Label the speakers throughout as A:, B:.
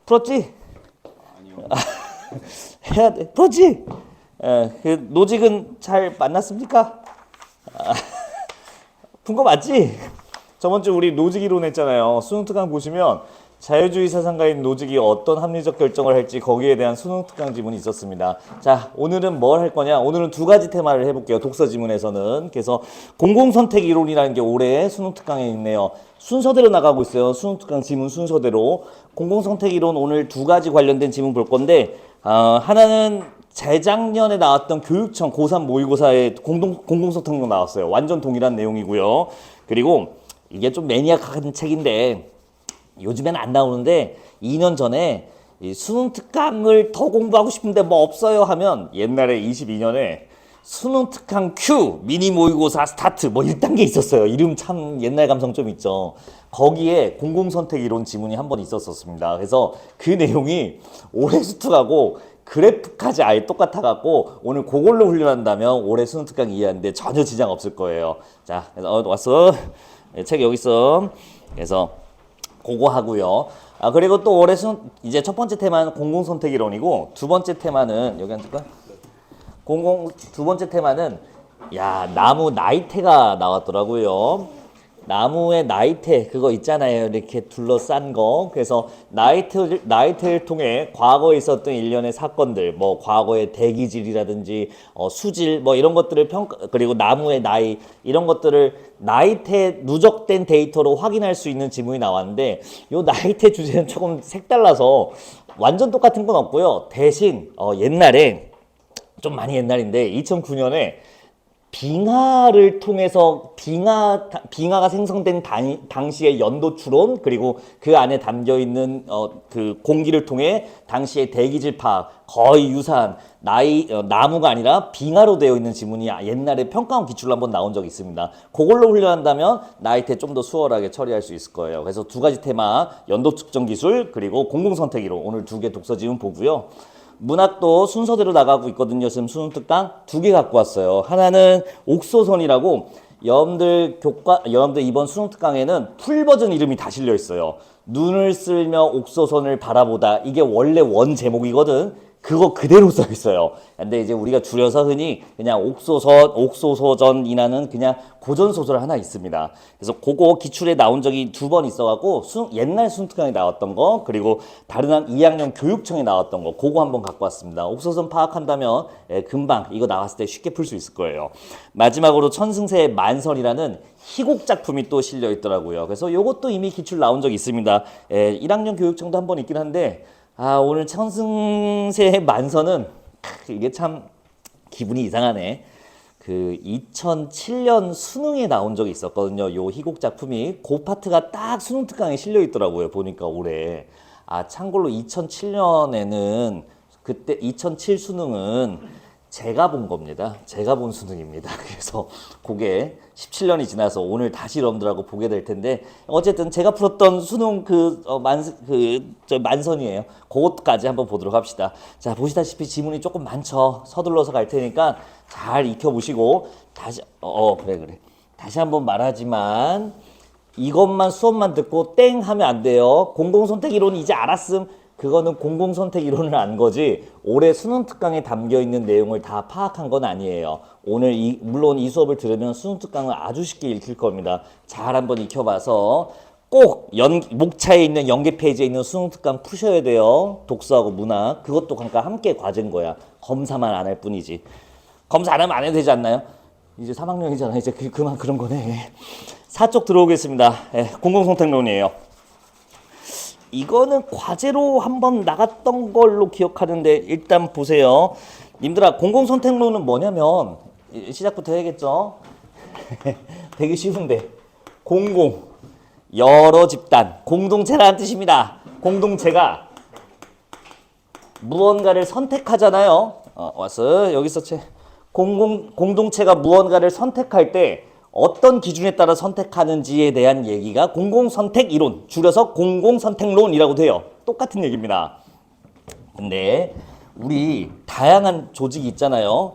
A: 풀었지?
B: 아니요.
A: 해야 돼. 풀었지? 그 노직은 잘 만났습니까? 푼 거 맞지? 저번 주 우리 노직 이론 했잖아요. 수능 특강 보시면 자유주의 사상가인 노직이 어떤 합리적 결정을 할지 거기에 대한 수능 특강 지문이 있었습니다. 자, 오늘은 뭘 할 거냐? 오늘은 두 가지 테마를 해볼게요. 독서 지문에서는. 그래서 공공선택 이론이라는 게 올해 수능 특강에 있네요. 순서대로 나가고 있어요. 수능 특강 지문 순서대로. 공공선택 이론 오늘 두 가지 관련된 지문 볼 건데 하나는 재작년에 나왔던 교육청 고3 모의고사에 공공선택론 나왔어요. 완전 동일한 내용이고요. 그리고 이게 좀 매니악한 책인데 요즘엔 안 나오는데 2년 전에 이 수능 특강을 더 공부하고 싶은데 뭐 없어요 하면 옛날에 22년에 수능 특강 Q 미니 모의고사 스타트 뭐 1단계 있었어요. 이름 참 옛날 감성 좀 있죠. 거기에 공공선택 이론 지문이 한 번 있었습니다. 그래서 그 내용이 올해 수특하고 그래프까지 아예 똑같아갖고 오늘 그걸로 훈련한다면 올해 수능 특강 이해하는데 전혀 지장 없을 거예요. 자, 그래서 왔어. 책 여기 있어. 그래서 그거 하고요. 그리고 또 올해 이제 첫 번째 테마는 공공선택 이론이고 두 번째 테마는 여기 앉을까? 두 번째 테마는 나무 나이테가 나왔더라고요. 나무의 나이테 그거 있잖아요. 이렇게 둘러싼 거. 그래서 나이테를 통해 과거에 있었던 일련의 사건들, 뭐 과거의 대기질이라든지 수질 뭐 이런 것들을 그리고 나무의 나이 이런 것들을 나이테 누적된 데이터로 확인할 수 있는 지문이 나왔는데 요 나이테 주제는 조금 색달라서 완전 똑같은 건 없고요. 대신 옛날에 좀 많이 옛날인데 2009년에 빙하를 통해서 빙하가 생성된 당시의 연도 추론 그리고 그 안에 담겨 있는 그 공기를 통해 당시의 대기질 파악 거의 유사한 나무가 아니라 빙하로 되어 있는 지문이 옛날에 평가원 기출로 한번 나온 적이 있습니다. 그걸로 훈련한다면 나이테 좀 더 수월하게 처리할 수 있을 거예요. 그래서 두 가지 테마 연도 측정 기술 그리고 공공선택 이론 오늘 두 개 독서 지문 보고요. 문학도 순서대로 나가고 있거든요. 지금 수능 특강 두 개 갖고 왔어요. 하나는 옥소선이라고 여러분들 이번 수능 특강에는 풀 버전 이름이 다 실려 있어요. 눈을 쓸며 옥소선을 바라보다 이게 원래 원 제목이거든. 그거 그대로 써 있어요. 근데 이제 우리가 줄여서 흔히 그냥 옥소서전이라는 그냥 고전 소설 하나 있습니다. 그래서 그거 기출에 나온 적이 두 번 있어갖고 옛날 수능 특강에 나왔던 거 그리고 다른 한 2학년 교육청에 나왔던 거 그거 한번 갖고 왔습니다. 옥소선 파악한다면 금방 이거 나왔을 때 쉽게 풀 수 있을 거예요. 마지막으로 천승세의 만선이라는 희곡 작품이 또 실려 있더라고요. 그래서 이것도 이미 기출 나온 적이 있습니다. 1학년 교육청도 한 번 있긴 한데 오늘 천승세의 만선은 이게 참 기분이 이상하네. 그 2007년 수능에 나온 적이 있었거든요. 요 희곡 작품이 그 파트가 딱 수능 특강에 실려 있더라고요. 보니까 올해. 참고로 2007년에는 그때 2007 수능은 제가 본 겁니다. 제가 본 수능입니다. 그래서 그게 17년이 지나서 오늘 다시 여러분들하고 보게 될 텐데 어쨌든 제가 풀었던 수능 만선이에요. 그것까지 한번 보도록 합시다. 자, 보시다시피 지문이 조금 많죠. 서둘러서 갈 테니까 잘 익혀보시고 다시 그래. 다시 한번 말하지만 이것만 수업만 듣고 땡 하면 안 돼요. 공공선택 이론 이제 알았음. 그거는 공공선택 이론을 안 거지 올해 수능 특강에 담겨 있는 내용을 다 파악한 건 아니에요. 오늘 물론 이 수업을 들으면 수능 특강을 아주 쉽게 읽힐 겁니다. 잘 한번 익혀봐서 꼭 목차에 있는 연계 페이지에 있는 수능 특강 푸셔야 돼요. 독서하고 문학 그것도 그러니까 함께 과제인 거야. 검사만 안 할 뿐이지. 검사 안 하면 안 해도 되지 않나요? 이제 3학년이잖아. 이제 그만 그런 거네. 4쪽 들어오겠습니다. 공공선택론이에요. 이거는 과제로 한번 나갔던 걸로 기억하는데 일단 보세요. 님들아 공공선택론은 뭐냐면 시작부터 해야겠죠. 되게 쉬운데 공공 여러 집단 공동체라는 뜻입니다. 공동체가 무언가를 선택하잖아요. 왔어 여기서 공동체가 무언가를 선택할 때 어떤 기준에 따라 선택하는지에 대한 얘기가 공공선택 이론, 줄여서 공공선택론이라고 돼요. 똑같은 얘기입니다. 근데 우리 다양한 조직이 있잖아요.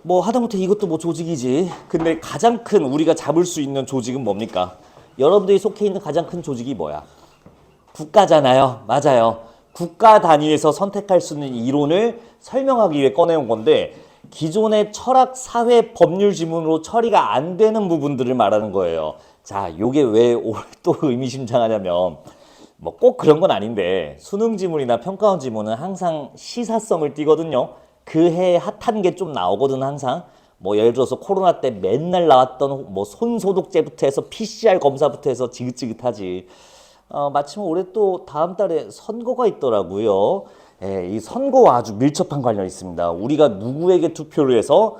A: 뭐 하다못해 이것도 뭐 조직이지. 근데 가장 큰 우리가 잡을 수 있는 조직은 뭡니까? 여러분들이 속해 있는 가장 큰 조직이 뭐야? 국가잖아요. 맞아요. 국가 단위에서 선택할 수 있는 이론을 설명하기 위해 꺼내온 건데 기존의 철학, 사회, 법률 지문으로 처리가 안 되는 부분들을 말하는 거예요. 자, 요게 왜 또 의미심장하냐면 뭐 꼭 그런 건 아닌데 수능 지문이나 평가원 지문은 항상 시사성을 띠거든요. 그 해에 핫한 게 좀 나오거든 항상. 뭐 예를 들어서 코로나 때 맨날 나왔던 뭐 손소독제부터 해서 PCR 검사부터 해서 지긋지긋하지. 마침 올해 또 다음 달에 선거가 있더라고요. 예, 이 선거와 아주 밀접한 관련이 있습니다. 우리가 누구에게 투표를 해서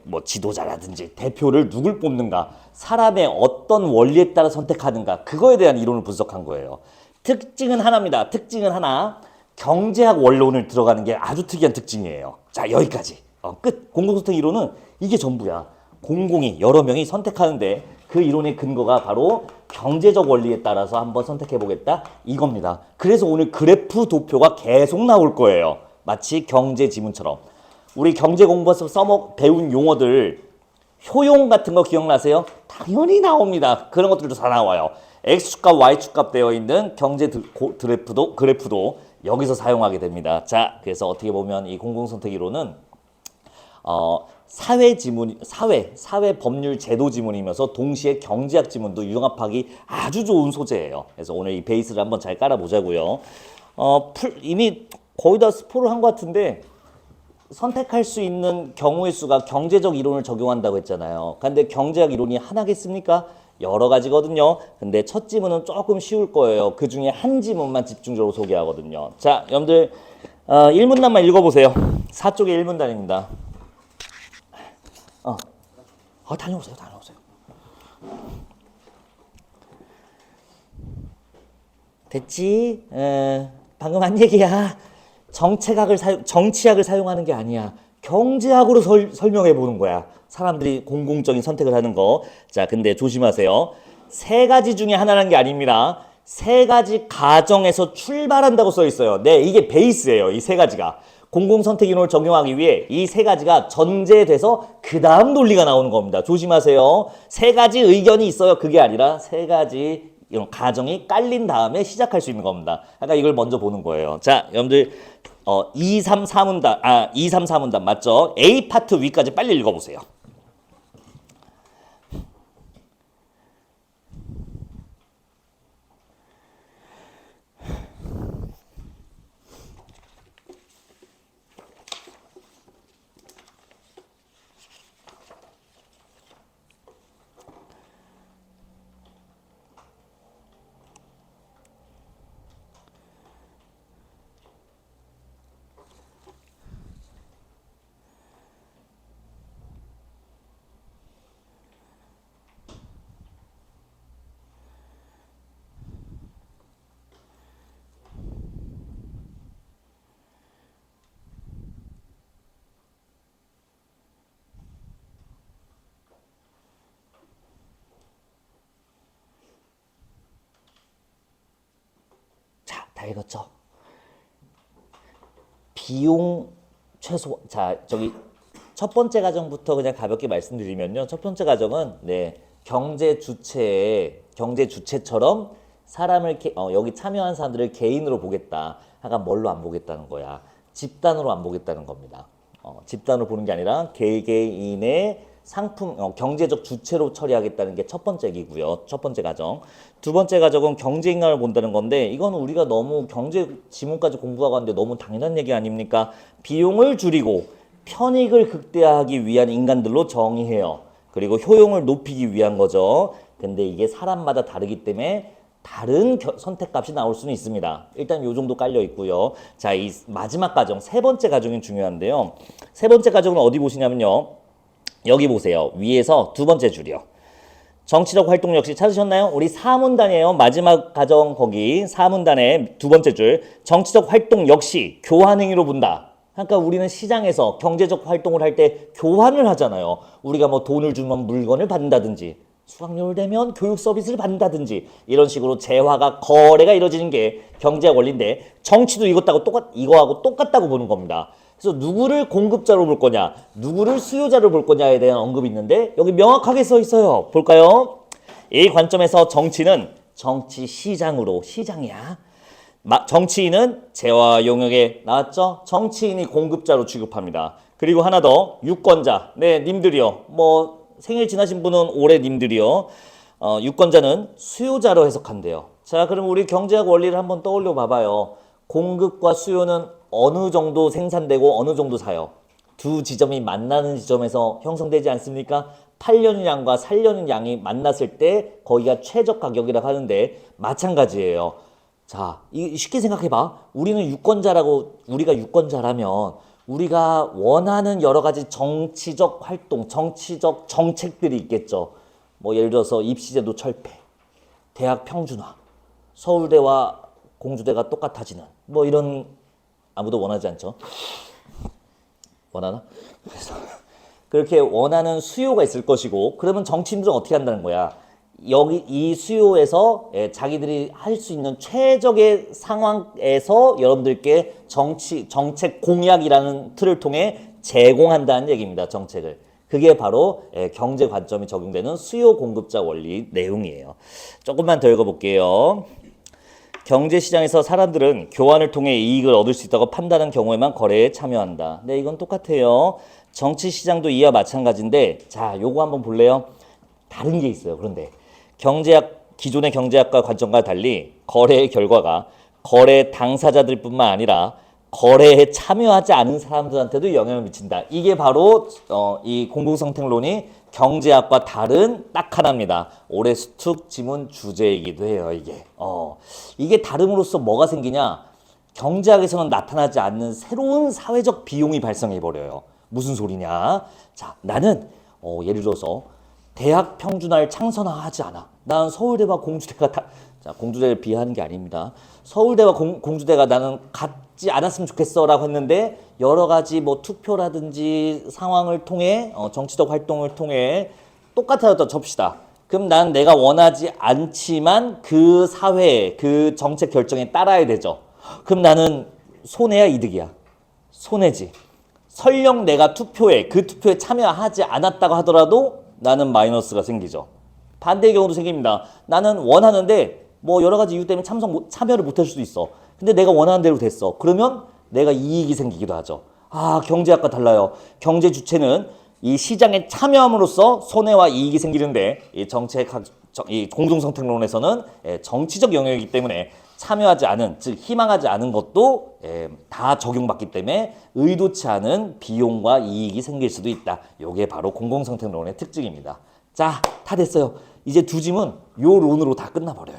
A: 뭐 지도자라든지 대표를 누굴 뽑는가, 사람의 어떤 원리에 따라 선택하는가, 그거에 대한 이론을 분석한 거예요. 특징은 하나입니다. 특징은 하나. 경제학 원론을 들어가는 게 아주 특이한 특징이에요. 자, 여기까지. 끝. 공공선택 이론은 이게 전부야. 공공이 여러 명이 선택하는데 그 이론의 근거가 바로 경제적 원리에 따라서 한번 선택해 보겠다 이겁니다. 그래서 오늘 그래프 도표가 계속 나올 거예요. 마치 경제 지문처럼. 우리 경제 공부에서 배운 용어들 효용 같은 거 기억나세요? 당연히 나옵니다. 그런 것들도 다 나와요. X축값, Y축값 되어 있는 경제 그래프도 여기서 사용하게 됩니다. 자, 그래서 어떻게 보면 이 공공선택 이론은 사회 법률 제도 지문이면서 동시에 경제학 지문도 융합하기 아주 좋은 소재예요. 그래서 오늘 이 베이스를 한번 잘 깔아보자고요. 이미 거의 다 스포를 한 것 같은데 선택할 수 있는 경우의 수가 경제적 이론을 적용한다고 했잖아요. 근데 경제학 이론이 하나겠습니까? 여러 가지거든요. 근데 첫 지문은 조금 쉬울 거예요. 그 중에 한 지문만 집중적으로 소개하거든요. 자, 여러분들 1문단만 읽어보세요. 4쪽의 1문단입니다. 다녀오세요. 됐지? 방금 한 얘기야. 정치학을 사용하는 게 아니야. 경제학으로 설명해 보는 거야. 사람들이 공공적인 선택을 하는 거. 자, 근데 조심하세요. 세 가지 중에 하나라는 게 아닙니다. 세 가지 가정에서 출발한다고 써 있어요. 네, 이게 베이스예요. 이 세 가지가. 공공선택 이론을 적용하기 위해 이 세 가지가 전제돼서 그 다음 논리가 나오는 겁니다. 조심하세요. 세 가지 의견이 있어요. 그게 아니라 세 가지 이런 가정이 깔린 다음에 시작할 수 있는 겁니다. 아까 이걸 먼저 보는 거예요. 자, 여러분들 2, 3, 4문단 맞죠? A 파트 위까지 빨리 읽어보세요. 다 읽었죠? 비용 최소. 자, 저기 첫 번째 가정부터 그냥 가볍게 말씀드리면요. 첫 번째 가정은 경제 주체처럼 사람을 여기 참여한 사람들을 개인으로 보겠다. 하여간 뭘로 안 보겠다는 거야. 집단으로 안 보겠다는 겁니다. 집단으로 보는 게 아니라 개개인의 상품, 경제적 주체로 처리하겠다는 게 첫 번째 얘기고요. 첫 번째 가정. 두 번째 가정은 경제인간을 본다는 건데 이건 우리가 너무 경제 지문까지 공부하고 하는데 너무 당연한 얘기 아닙니까? 비용을 줄이고 편익을 극대화하기 위한 인간들로 정의해요. 그리고 효용을 높이기 위한 거죠. 근데 이게 사람마다 다르기 때문에 다른 선택값이 나올 수는 있습니다. 일단 요 정도 깔려 있고요. 자, 이 마지막 가정, 세 번째 가정이 중요한데요. 세 번째 가정은 어디 보시냐면요. 여기 보세요. 위에서 두 번째 줄이요. 정치적 활동 역시 찾으셨나요? 우리 4문단이에요. 마지막 가정 거기 4문단의 두 번째 줄. 정치적 활동 역시 교환 행위로 본다. 그러니까 우리는 시장에서 경제적 활동을 할 때 교환을 하잖아요. 우리가 뭐 돈을 주면 물건을 받는다든지 수강료를 내면 교육 서비스를 받는다든지 이런 식으로 재화가 거래가 이루어지는 게 경제학 원리인데 정치도 이거하고 똑같다고 보는 겁니다. 그래서 누구를 공급자로 볼 거냐, 누구를 수요자로 볼 거냐에 대한 언급이 있는데 여기 명확하게 써 있어요. 볼까요? 이 관점에서 정치는 정치 시장이야. 정치인은 재화 용역에 나왔죠? 정치인이 공급자로 취급합니다. 그리고 하나 더, 유권자. 네, 님들이요. 뭐 생일 지나신 분은 올해 님들이요. 유권자는 수요자로 해석한대요. 자, 그럼 우리 경제학 원리를 한번 떠올려 봐봐요. 공급과 수요는 어느 정도 생산되고 어느 정도 사요. 두 지점이 만나는 지점에서 형성되지 않습니까? 팔려는 양과 살려는 양이 만났을 때 거기가 최적 가격이라고 하는데 마찬가지예요. 자, 쉽게 생각해봐. 우리가 유권자라면 우리가 원하는 여러 가지 정치적 활동, 정치적 정책들이 있겠죠. 뭐 예를 들어서 입시제도 철폐, 대학 평준화, 서울대와 공주대가 똑같아지는 뭐 이런 아무도 원하지 않죠. 원하나? 그래서 그렇게 원하는 수요가 있을 것이고 그러면 정치인들은 어떻게 한다는 거야? 여기 이 수요에서 자기들이 할 수 있는 최적의 상황에서 여러분들께 정책 공약이라는 틀을 통해 제공한다는 얘기입니다. 정책을. 그게 바로 경제 관점이 적용되는 수요 공급자 원리 내용이에요. 조금만 더 읽어볼게요. 경제시장에서 사람들은 교환을 통해 이익을 얻을 수 있다고 판단한 경우에만 거래에 참여한다. 네, 이건 똑같아요. 정치시장도 이와 마찬가지인데 자, 요거 한번 볼래요? 다른 게 있어요. 그런데 기존의 경제학과 관점과 달리 거래의 결과가 거래 당사자들뿐만 아니라 거래에 참여하지 않은 사람들한테도 영향을 미친다. 이게 바로 이 공공성택론이 경제학과 다른 딱 하나입니다. 올해 수특 지문 주제이기도 해요. 이게 다름으로써 뭐가 생기냐? 경제학에서는 나타나지 않는 새로운 사회적 비용이 발생해 버려요. 무슨 소리냐? 자, 나는 예를 들어서 대학 평준화를 창선화하지 않아. 난 서울대와 공주대가 자, 공주대를 비하하는 게 아닙니다. 서울대와 공주대가 나는 같지 않았으면 좋겠어라고 했는데 여러 가지 뭐 투표라든지 상황을 통해 정치적 활동을 통해 똑같아졌다 칩시다. 그럼 난 내가 원하지 않지만 그 사회의 그 정책 결정에 따라야 되죠. 그럼 나는 손해야 이득이야? 손해지. 설령 내가 그 투표에 참여하지 않았다고 하더라도 나는 마이너스가 생기죠. 반대의 경우도 생깁니다. 나는 원하는데 뭐 여러 가지 이유 때문에 참여를 못할 수도 있어. 근데 내가 원하는 대로 됐어. 그러면 내가 이익이 생기기도 하죠. 아, 경제학과 달라요. 경제 주체는 이 시장에 참여함으로써 손해와 이익이 생기는데 이 공동선택론에서는 정치적 영역이기 때문에 참여하지 않은, 즉 희망하지 않은 것도 다 적용받기 때문에 의도치 않은 비용과 이익이 생길 수도 있다. 이게 바로 공공선택론의 특징입니다. 자, 다 됐어요. 이제 두 짐은 요 론으로 다 끝나버려요.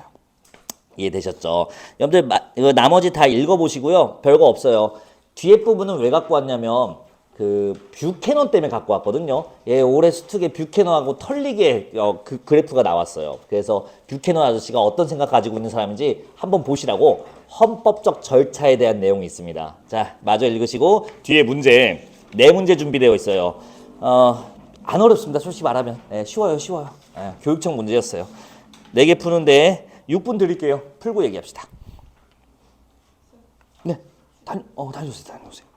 A: 이해되셨죠? 여러분들 나머지 다 읽어보시고요. 별거 없어요. 뒤에 부분은 왜 갖고 왔냐면 그 뷰캐넌 때문에 갖고 왔거든요. 올해 수특에 뷰캐넌하고 털리게 그 그래프가 나왔어요. 그래서 뷰캐넌 아저씨가 어떤 생각 가지고 있는 사람인지 한번 보시라고 헌법적 절차에 대한 내용이 있습니다. 자, 마저 읽으시고 뒤에 문제 네 문제 준비되어 있어요. 안 어렵습니다. 솔직히 말하면 쉬워요. 교육청 문제였어요. 4개 푸는데 6분 드릴게요. 풀고 얘기합시다. 네, 다녀오세요.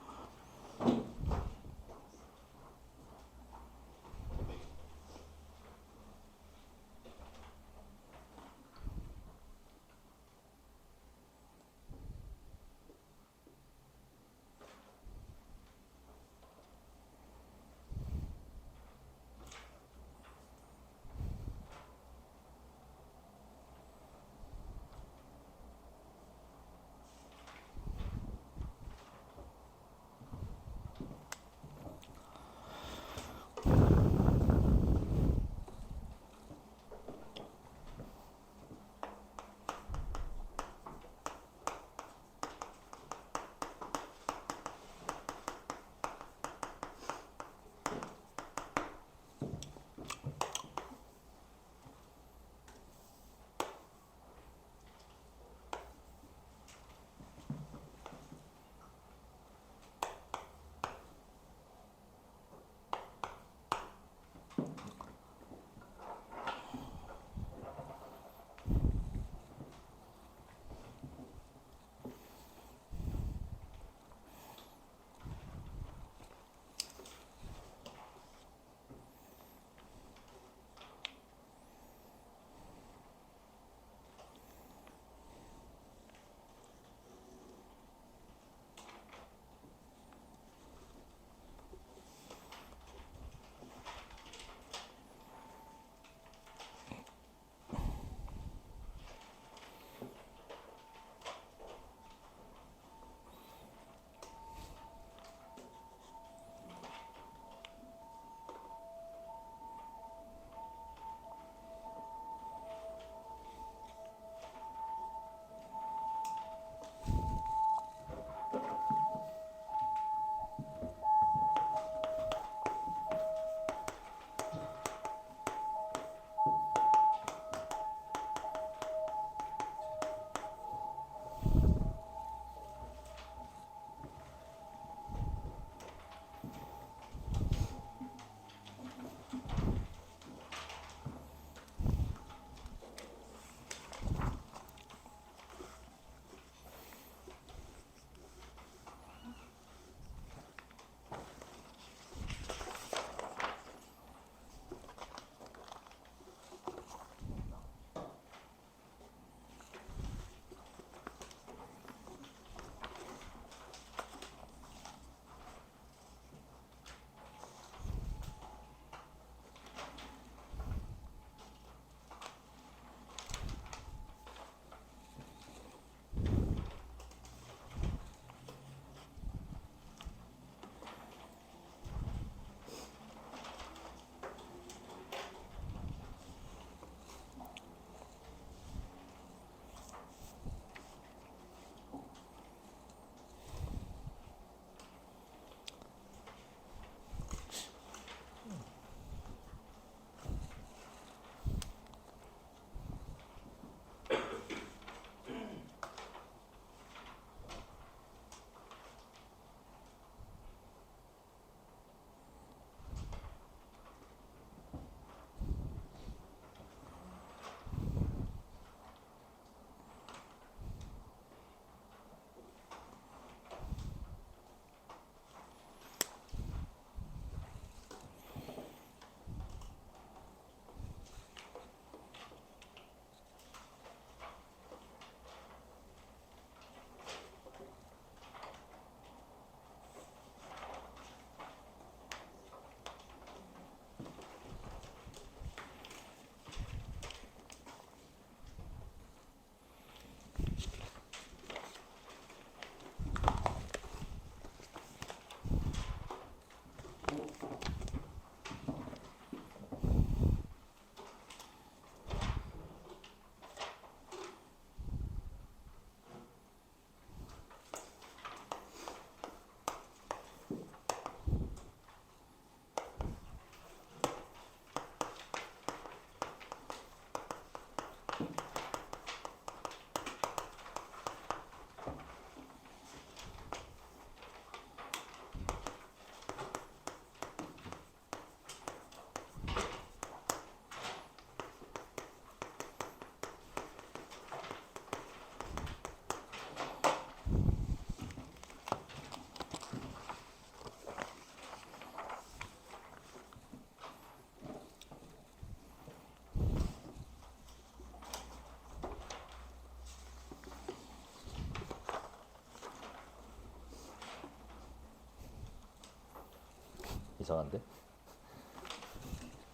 A: 이상한데?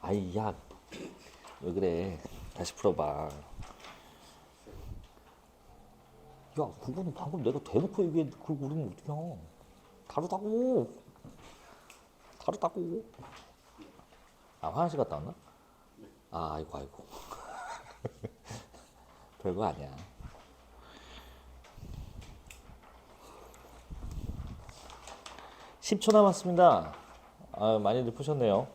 A: 아이 야, 왜 그래? 다시 풀어봐. 야, 그거는 방금 내가 대놓고 얘기해. 그걸 모르면 어떡해? 다르다고. 다르다고. 아, 화장실 갔다 왔나? 아, 아이고, 아이고. 별거 아니야. 10초 남았습니다. 아, 많이들 푸셨네요.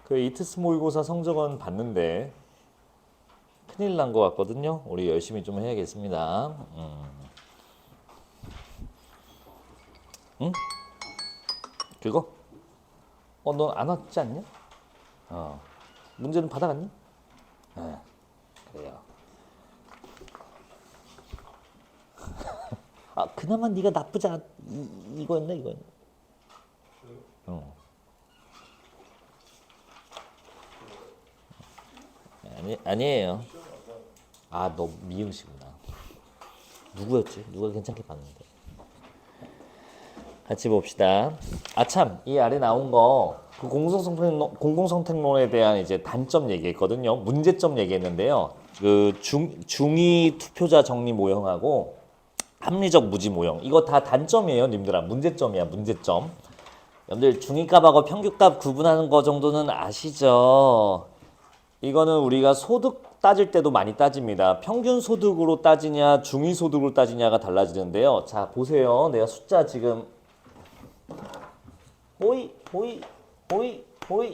A: 그 이트스 모의고사 성적은 봤는데 큰일 난 것 같거든요. 우리 열심히 좀 해야겠습니다. 응? 그거? 넌 안 왔지 않냐? 문제는 받아갔니? 네, 그래요. 아, 그나마 네가 나쁘지 않... 이거였나 이거였나? 아니에요. 아, 너 미음씨구나. 누구였지? 누가 괜찮게 봤는데. 같이 봅시다. 아, 참, 이 아래 나온 거, 그 공공선택론에 대한 이제 단점 얘기했거든요. 문제점 얘기했는데요. 그 중위 투표자 정리 모형하고 합리적 무지 모형. 이거 다 단점이에요, 님들아. 문제점이야, 문제점. 여러분들 중위값하고 평균값 구분하는 거 정도는 아시죠? 이거는 우리가 소득 따질 때도 많이 따집니다. 평균 소득으로 따지냐, 중위 소득으로 따지냐가 달라지는데요. 자, 보세요. 내가 숫자 지금 호이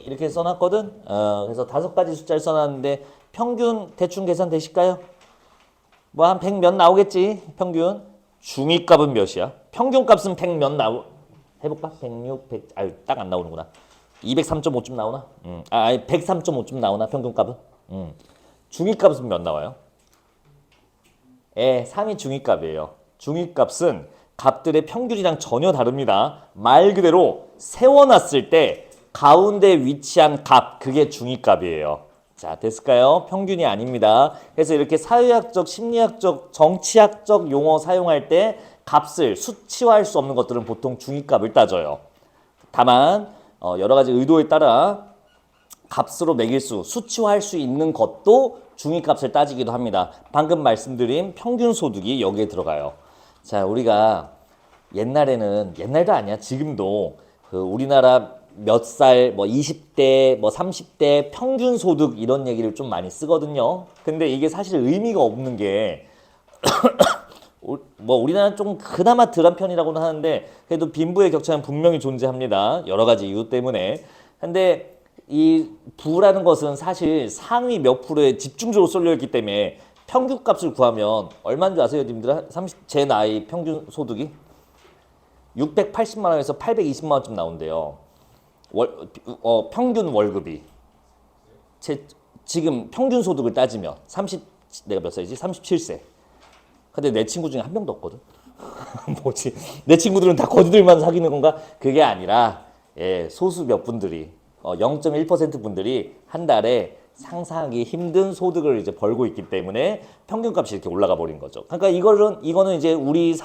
A: 이렇게 써놨거든. 그래서 5가지 숫자를 써놨는데 평균 대충 계산 되실까요? 뭐 한 100 몇 나오겠지, 평균. 중위값은 몇이야? 평균값은 100 몇 해볼까? 106, 100, 아유, 딱 안 나오는구나. 203.5쯤 나오나? 아니 103.5쯤 나오나, 평균값은? 중위값은 몇 나와요? 3이 중위값이에요. 중위값은 값들의 평균이랑 전혀 다릅니다. 말 그대로 세워놨을 때 가운데 위치한 값, 그게 중위값이에요. 자, 됐을까요? 평균이 아닙니다. 그래서 이렇게 사회학적, 심리학적, 정치학적 용어 사용할 때 값을 수치화할 수 없는 것들은 보통 중위값을 따져요. 다만 여러 가지 의도에 따라 값으로 매길 수, 수치화할 수 있는 것도 중위값을 따지기도 합니다. 방금 말씀드린 평균 소득이 여기에 들어가요. 자, 우리가 옛날도 아니야, 지금도 그 우리나라 몇 살, 뭐 20대, 뭐 30대 평균 소득 이런 얘기를 좀 많이 쓰거든요. 근데 이게 사실 의미가 없는 게 뭐 우리나라는 좀 그나마 덜한 편이라고는 하는데 그래도 빈부의 격차는 분명히 존재합니다. 여러 가지 이유 때문에. 근데 이 부라는 것은 사실 상위 몇 프로에 집중적으로 쏠려 있기 때문에 평균값을 구하면 얼마인 줄 아세요, 님들? 제 나이 평균 소득이 680만 원에서 820만 원쯤 나온대요. 평균 월급이. 지금 평균 소득을 따지면 내가 몇 살이지? 37세. 근데 내 친구 중에 한 명도 없거든. 뭐지? 내 친구들은 다 거지들만 사귀는 건가? 그게 아니라 소수 몇 분들이 0.1% 분들이 한 달에 상상하기 힘든 소득을 이제 벌고 있기 때문에 평균값이 이렇게 올라가 버린 거죠. 그러니까 이거는 이제 우리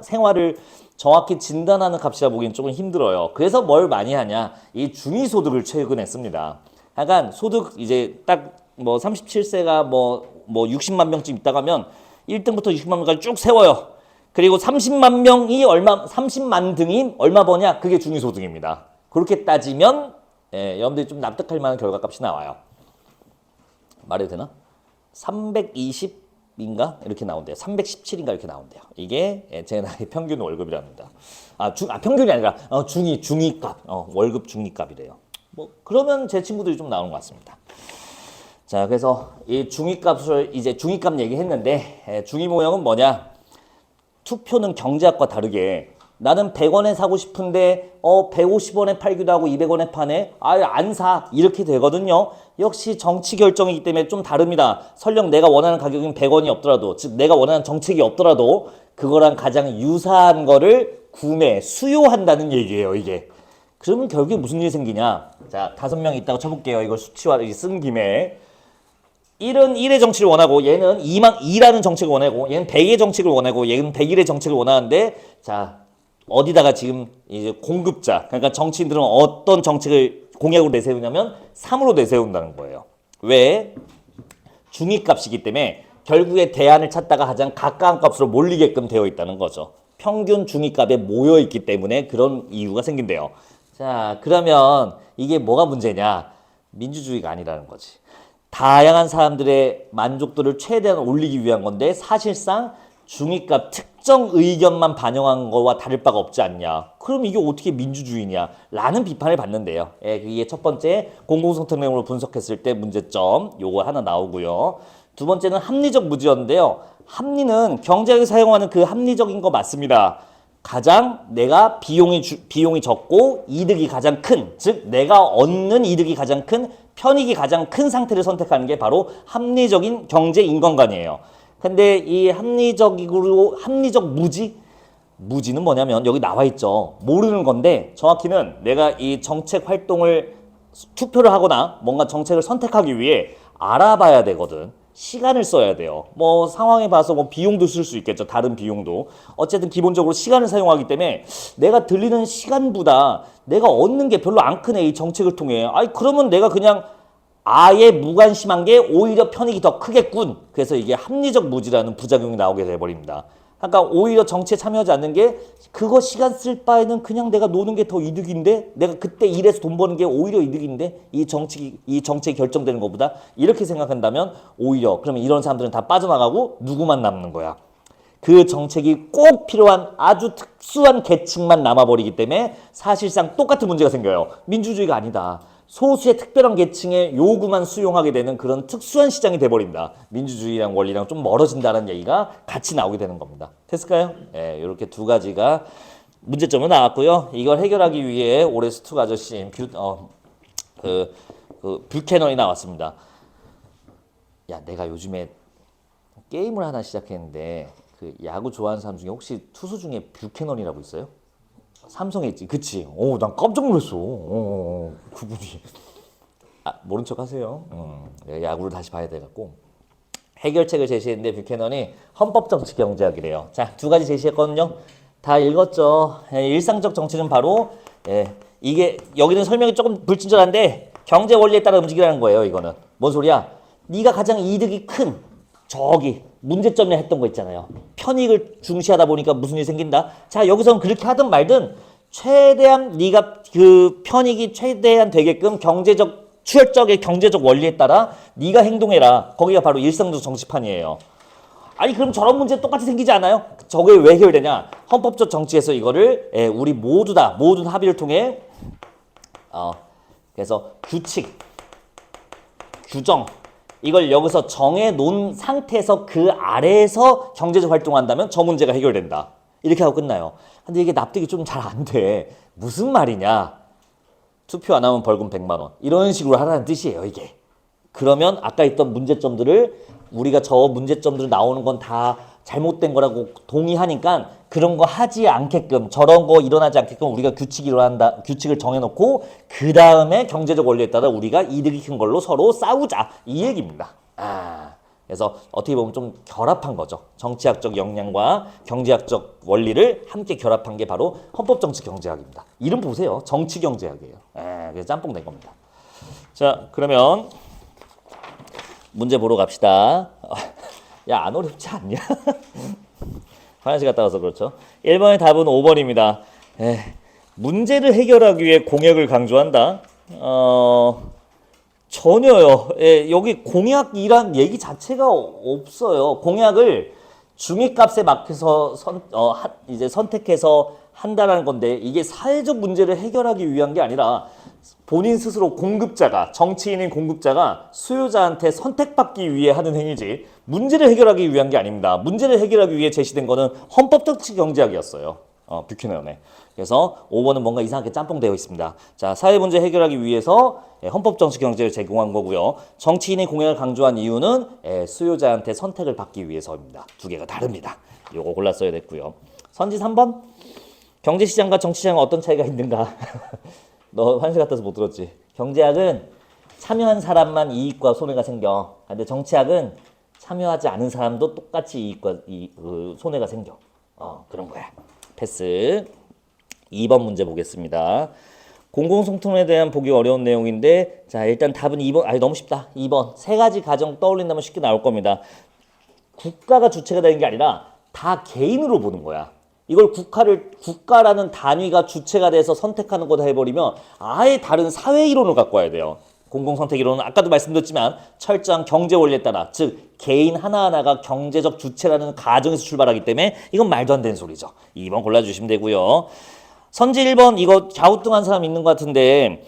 A: 생활을 정확히 진단하는 값이라 보기엔 조금 힘들어요. 그래서 뭘 많이 하냐? 이 중위소득을 최근에 씁니다. 약간 소득 이제 딱 뭐 37세가 뭐 60만 명쯤 있다 가면 1등부터 60만 명까지 쭉 세워요. 그리고 30만 등이 얼마 버냐? 그게 중위소득입니다. 그렇게 따지면 여러분들이 좀 납득할 만한 결과값이 나와요. 말해도 되나? 320인가? 이렇게 나온대요. 317인가? 이렇게 나온대요. 이게 제 나이 평균 월급이랍니다. 평균이 아니라 중위값. 월급 중위값이래요. 뭐 그러면 제 친구들이 좀 나오는 것 같습니다. 자, 그래서 이 중위값을 이제 중위값 얘기했는데 중위 모형은 뭐냐? 투표는 경제학과 다르게 나는 100원에 사고 싶은데 150원에 팔기도 하고 200원에 파네. 안 사. 이렇게 되거든요. 역시 정치 결정이기 때문에 좀 다릅니다. 설령 내가 원하는 가격인 100원이 없더라도, 즉 내가 원하는 정책이 없더라도 그거랑 가장 유사한 거를 수요한다는 얘기예요, 이게. 그러면 결국에 무슨 일이 생기냐? 자, 5명 있다고 쳐볼게요. 이걸 수치화 쓴 김에 1은 1의 정치를 원하고 얘는 2라는 정책을 원하고 얘는 100의 정책을 원하고 얘는 101의 정책을 원하는데 자, 어디다가 지금 이제 공급자, 그러니까 정치인들은 어떤 정책을 공약으로 내세우냐면 3으로 내세운다는 거예요. 왜? 중위값이기 때문에 결국에 대안을 찾다가 가장 가까운 값으로 몰리게끔 되어 있다는 거죠. 평균 중위값에 모여 있기 때문에 그런 이유가 생긴대요. 자, 그러면 이게 뭐가 문제냐? 민주주의가 아니라는 거지. 다양한 사람들의 만족도를 최대한 올리기 위한 건데 사실상 중위값 특정 의견만 반영한 거와 다를 바가 없지 않냐. 그럼 이게 어떻게 민주주의냐? 라는 비판을 받는데요. 예, 이게 첫 번째 공공선택론으로 분석했을 때 문제점 요거 하나 나오고요. 두 번째는 합리적 무지였는데요. 합리는 경제학에 사용하는 그 합리적인 거 맞습니다. 가장 내가 비용이 적고 이득이 가장 큰, 즉 내가 얻는 이득이 가장 큰, 편익이 가장 큰 상태를 선택하는 게 바로 합리적인 경제 인간관이에요. 근데 이 합리적 무지는 뭐냐면 여기 나와 있죠. 모르는 건데 정확히는 내가 이 정책 활동을 투표를 하거나 뭔가 정책을 선택하기 위해 알아봐야 되거든. 시간을 써야 돼요. 뭐 상황에 봐서 뭐 비용도 쓸 수 있겠죠. 다른 비용도. 어쨌든 기본적으로 시간을 사용하기 때문에 내가 들리는 시간보다 내가 얻는 게 별로 안 크네. 이 정책을 통해. 아니 그러면 내가 그냥 아예 무관심한 게 오히려 편익이 더 크겠군. 그래서 이게 합리적 무지라는 부작용이 나오게 돼버립니다. 그러니까 오히려 정치에 참여하지 않는 게 그거 시간 쓸 바에는 그냥 내가 노는 게 더 이득인데 내가 그때 일해서 돈 버는 게 오히려 이득인데 이 정책이 결정되는 것보다 이렇게 생각한다면 오히려 그러면 이런 사람들은 다 빠져나가고 누구만 남는 거야. 그 정책이 꼭 필요한 아주 특수한 계층만 남아버리기 때문에 사실상 똑같은 문제가 생겨요. 민주주의가 아니다. 소수의 특별한 계층의 요구만 수용하게 되는 그런 특수한 시장이 돼버린다. 민주주의랑 원리랑 좀 멀어진다는 얘기가 같이 나오게 되는 겁니다. 됐을까요? 예, 이렇게 두 가지가 문제점은 나왔고요. 이걸 해결하기 위해 오레스 투 아저씨 뷰캐넌이 나왔습니다. 야, 내가 요즘에 게임을 하나 시작했는데 그 야구 좋아하는 사람 중에 혹시 투수 중에 뷰캐넌이라고 있어요? 삼성에 있지, 그치? 오, 난 깜짝 놀랐어. 그분이. 아, 모른 척 하세요. 야구를 다시 봐야 돼갖고. 해결책을 제시했는데 뷰캐넌이 헌법정치 경제학이래요. 자, 두 가지 제시했거든요. 다 읽었죠. 예, 일상적 정치는 바로, 이게, 여기는 설명이 조금 불친절한데, 경제 원리에 따라 움직이라는 거예요, 이거는. 뭔 소리야? 네가 가장 이득이 큰, 저기, 문제점이 했던 거 있잖아요. 편익을 중시하다 보니까 무슨 일이 생긴다. 자, 여기서는 그렇게 하든 말든 최대한 네가 그 편익이 최대한 되게끔 추월적의 경제적 원리에 따라 네가 행동해라. 거기가 바로 일상적 정치판이에요. 아니 그럼 저런 문제 똑같이 생기지 않아요? 저게 왜 해결되냐? 헌법적 정치에서 이거를 우리 모든 합의를 통해 그래서 규칙, 규정 이걸 여기서 정해 놓은 상태에서 그 아래에서 경제적 활동한다면 저 문제가 해결된다. 이렇게 하고 끝나요. 근데 이게 납득이 좀 잘 안 돼. 무슨 말이냐? 투표 안 하면 벌금 100만 원. 이런 식으로 하라는 뜻이에요, 이게. 그러면 아까 있던 문제점들을 우리가 저 문제점들 나오는 건 다 잘못된 거라고 동의하니까 그런 거 하지 않게끔 저런 거 일어나지 않게끔 우리가 규칙을 정해놓고 그 다음에 경제적 원리에 따라 우리가 이득이 큰 걸로 서로 싸우자 이 얘기입니다. 그래서 어떻게 보면 좀 결합한 거죠. 정치학적 역량과 경제학적 원리를 함께 결합한 게 바로 헌법정치 경제학입니다. 이름 보세요. 정치 경제학이에요. 그래서 짬뽕 된 겁니다. 자, 그러면 문제 보러 갑시다. 야, 안 어렵지 않냐? 화장실 갔다 와서 그렇죠. 1번의 답은 5번입니다. 문제를 해결하기 위해 공약을 강조한다. 전혀요. 여기 공약이란 얘기 자체가 없어요. 공약을 중위값에 맞춰서 이제 선택해서 한다는 건데 이게 사회적 문제를 해결하기 위한 게 아니라 본인 스스로 정치인인 공급자가 수요자한테 선택받기 위해 하는 행위지 문제를 해결하기 위한 게 아닙니다. 문제를 해결하기 위해 제시된 거는 헌법정치 경제학이었어요. 뷰캐넌의. 그래서 5번은 뭔가 이상하게 짬뽕되어 있습니다. 자, 사회 문제 해결하기 위해서 헌법정치 경제를 제공한 거고요. 정치인의 공약을 강조한 이유는 수요자한테 선택을 받기 위해서입니다. 두 개가 다릅니다. 요거 골랐어야 됐고요. 선지 3번. 경제시장과 정치시장은 어떤 차이가 있는가? 너 화장실 갔다 와서 못 들었지? 경제학은 참여한 사람만 이익과 손해가 생겨. 근데 정치학은 참여하지 않은 사람도 똑같이 이익과 손해가 생겨. 그런 거야. 패스. 2번 문제 보겠습니다. 공공성통에 대한 보기 어려운 내용인데 자 일단 답은 2번. 아니 너무 쉽다. 2번. 세 가지 가정 떠올린다면 쉽게 나올 겁니다. 국가가 주체가 되는 게 아니라 다 개인으로 보는 거야. 이걸 국가라는 단위가 주체가 돼서 선택하는 거다 해버리면 아예 다른 사회 이론을 갖고 와야 돼요. 공공선택 이론은 아까도 말씀드렸지만 철저한 경제 원리에 따라 즉 개인 하나하나가 경제적 주체라는 가정에서 출발하기 때문에 이건 말도 안 되는 소리죠. 2번 골라주시면 되고요. 선지 1번 이거 갸우뚱한 사람 있는 것 같은데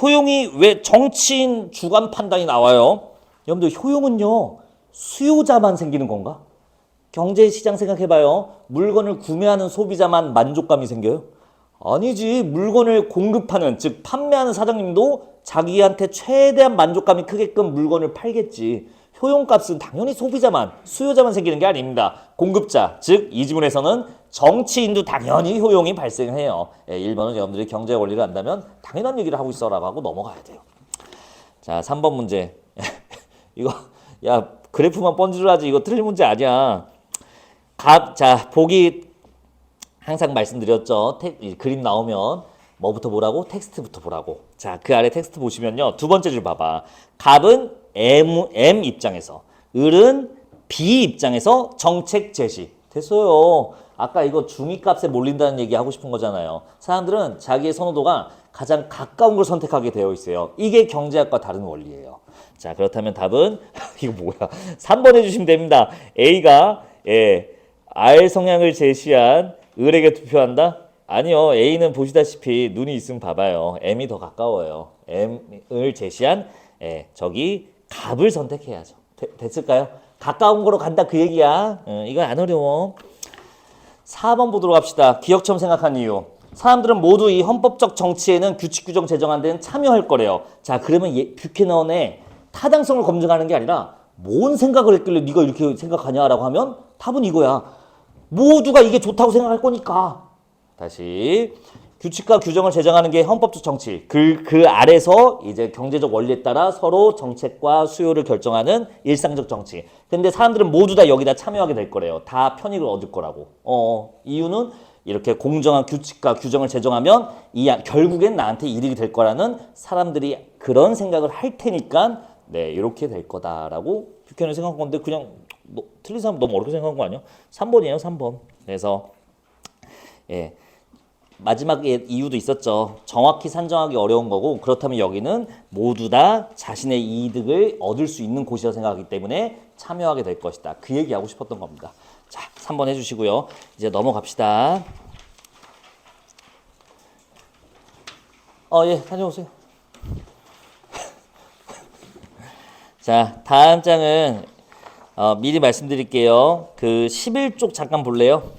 A: 효용이 왜 정치인 주관 판단이 나와요? 여러분들 효용은요 수요자만 생기는 건가? 경제시장 생각해봐요. 물건을 구매하는 소비자만 만족감이 생겨요? 아니지. 물건을 공급하는 즉 판매하는 사장님도 자기한테 최대한 만족감이 크게끔 물건을 팔겠지. 효용값은 당연히 소비자만 수요자만 생기는 게 아닙니다. 공급자 즉 이 지문에서는 정치인도 당연히 효용이 발생해요. 1번은 여러분들이 경제 원리를 안다면 당연한 얘기를 하고 있어라고 하고 넘어가야 돼요. 자 3번 문제 이거 야 그래프만 번지를 하지 이거 틀린 문제 아니야. 자 보기 항상 말씀드렸죠. 그림 나오면 뭐부터 보라고? 텍스트부터 보라고. 자, 그 아래 텍스트 보시면요. 두 번째 줄 봐봐. 갑은 M 입장에서, 을은 B 입장에서 정책 제시. 됐어요. 아까 이거 중위값에 몰린다는 얘기 하고 싶은 거잖아요. 사람들은 자기의 선호도가 가장 가까운 걸 선택하게 되어 있어요. 이게 경제학과 다른 원리예요. 자, 그렇다면 답은 이거 뭐야? 3번 해주시면 됩니다. A가 R 성향을 제시한 을에게 투표한다? 아니요. A는 보시다시피 눈이 있으면 봐봐요. M이 더 가까워요. M을 제시한 저기 갑을 선택해야죠. 됐을까요? 가까운 거로 간다 그 얘기야. 이건 안 어려워. 4번 보도록 합시다. 기억처럼 생각한 이유. 사람들은 모두 이 헌법적 정치에는 규칙 규정 제정하는 데는 참여할 거래요. 자 그러면 뷰캐넌의 타당성을 검증하는 게 아니라 뭔 생각을 했길래 네가 이렇게 생각하냐라고 하면 답은 이거야. 모두가 이게 좋다고 생각할 거니까. 다시 규칙과 규정을 제정하는 게 헌법적 정치. 그 아래서 이제 경제적 원리에 따라 서로 정책과 수요를 결정하는 일상적 정치. 근데 사람들은 모두 다 여기다 참여하게 될 거래요. 다 편익을 얻을 거라고. 이유는 이렇게 공정한 규칙과 규정을 제정하면 결국엔 나한테 이득이 될 거라는 사람들이 그런 생각을 할 테니까 네 이렇게 될 거다라고 뷰캐넌이 생각한 건데 그냥 틀린 사람 너무 어렵게 생각한 거 아니야? 3번이에요 3번. 그래서 마지막에 이유도 있었죠. 정확히 산정하기 어려운 거고 그렇다면 여기는 모두 다 자신의 이득을 얻을 수 있는 곳이라고 생각하기 때문에 참여하게 될 것이다. 그 얘기하고 싶었던 겁니다. 자 3번 해주시고요. 이제 넘어갑시다. 예 다녀오세요. 자 다음 장은 미리 말씀드릴게요. 그 11쪽 잠깐 볼래요?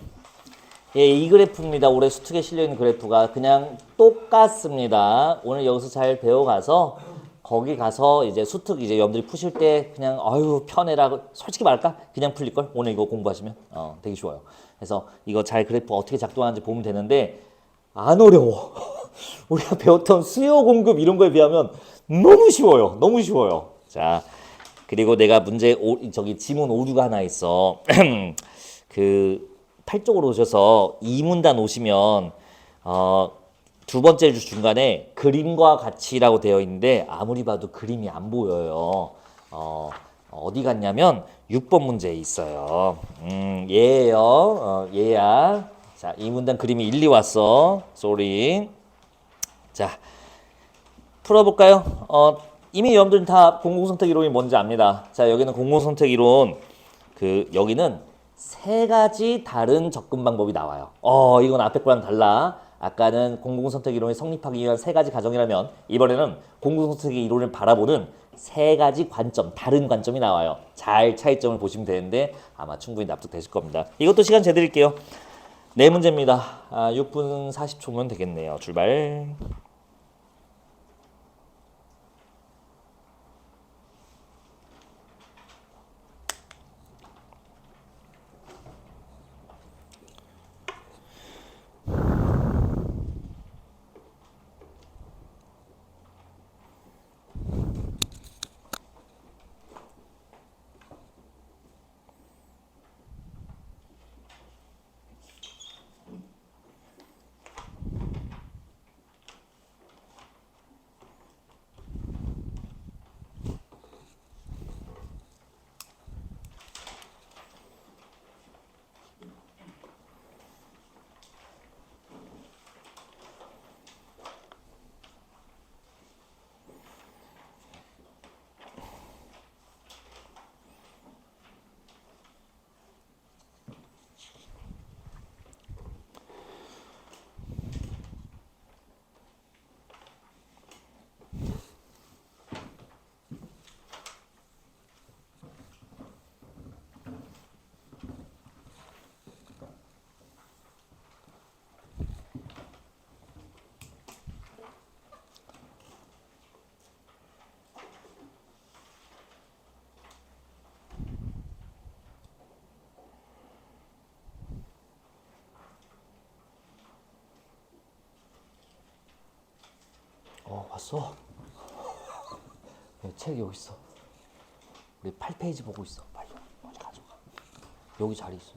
A: 이 그래프입니다. 올해 수특에 실려있는 그래프가 그냥 똑같습니다. 오늘 여기서 잘 배워가서 거기 가서 이제 수특 이제 여러분들이 푸실 때 그냥 아유 편해라 솔직히 말할까? 그냥 풀릴걸? 오늘 이거 공부하시면 되게 쉬워요. 그래서 이거 잘 그래프 어떻게 작동하는지 보면 되는데 안 어려워. 우리가 배웠던 수요 공급 이런 거에 비하면 너무 쉬워요. 너무 쉬워요. 자 그리고 내가 저기 지문 오류가 하나 있어. 그 8쪽으로 오셔서 2문단 오시면 두 번째 줄 중간에 그림과 같이라고 되어 있는데 아무리 봐도 그림이 안 보여요. 어디 갔냐면 6번 문제에 있어요. 얘예요. 얘야. 자, 2문단 그림이 1, 2 왔어. 쏘리. 자, 풀어볼까요? 이미 여러분들은 다 공공선택 이론이 뭔지 압니다. 자, 여기는 공공선택 이론. 여기는 세 가지 다른 접근 방법이 나와요. 이건 앞에 거랑 달라. 아까는 공공선택 이론이 성립하기 위한 세 가지 가정이라면 이번에는 공공선택 이론을 바라보는 세 가지 관점, 다른 관점이 나와요. 잘 차이점을 보시면 되는데 아마 충분히 납득되실 겁니다. 이것도 시간 재드릴게요. 네 문제입니다. 6분 40초면 되겠네요. 출발. 왔어. 책 여기 있어. 우리 8페이지 보고 있어. 빨리 어디 가져가. 여기 자리 있어.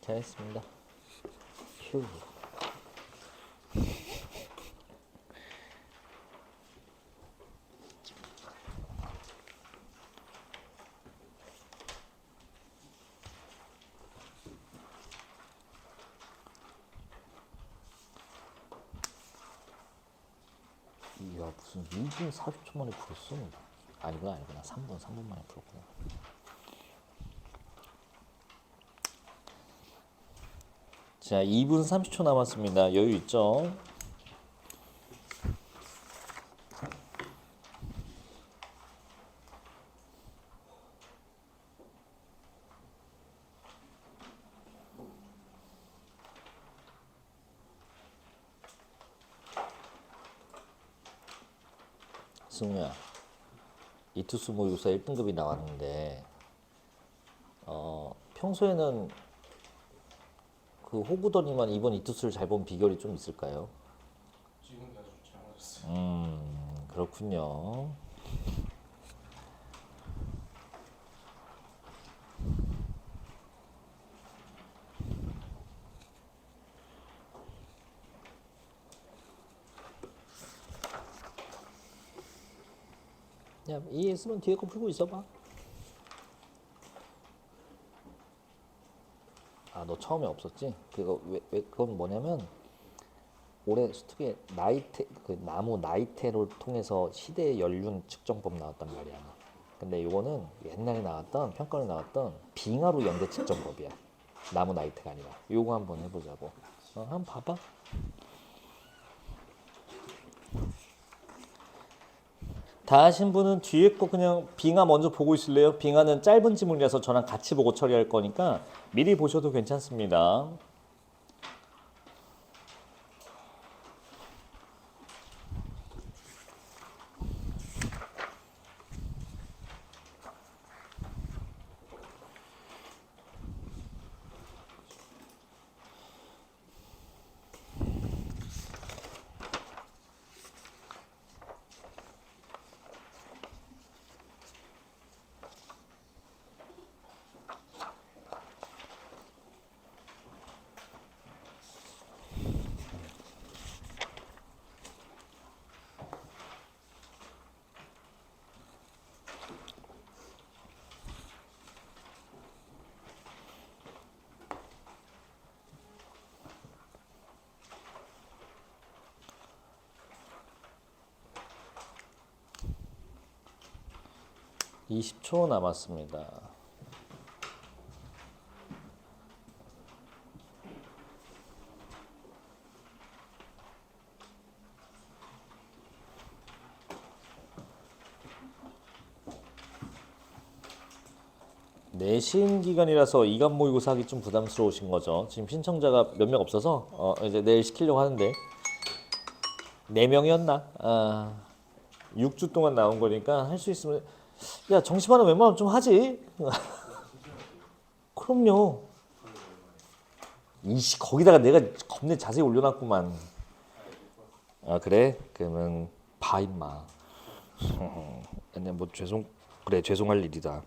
A: 잘했습니다. 휴. 이야, 무슨 2분 40초 만에 풀었어. 아니구나. 3분 만에 풀었구나. 자, 2분 30초 남았습니다. 여유 있죠? 승우야, 이투스 모의고사 1등급이 나왔는데 평소에는 그 호구더니만 이번 이투스를 잘 본 비결이 좀 있을까요?
B: 지금 아주 잘 맞았어요.
A: 그렇군요. 야, 이해했으면 뒤에 거 풀고 있어봐. 아, 너 처음에 없었지? 그건 뭐냐면 올해 특히 그 나무 나이테를 통해서 시대의 연륜 측정법 나왔단 말이야. 근데 이거는 옛날에 나왔던 평가로 나왔던 빙하로 연대 측정법이야. 나무 나이테가 아니라. 요거 한번 해보자고. 한번 봐봐. 다 하신 분은 뒤에 거 그냥 빙하 먼저 보고 있을래요? 빙하는 짧은 지문이라서 저랑 같이 보고 처리할 거니까 미리 보셔도 괜찮습니다. (20초) 남았습니다. 내신 기간이라서 이감 모의고사 하기 좀 부담스러우신 거죠. 지금 신청자가 몇 명 없어서 이제 내일 시키려고 하는데 4명이었나? 6주 동안 나온 거니까 할 수 있으면 야 정시반은 웬만하면 좀 하지. 그럼요. 이씨 거기다가 내가 겁내 자세히 올려놨구만. 아 그래? 그러면 봐 임마. 근데 뭐 그래 죄송할 일이다.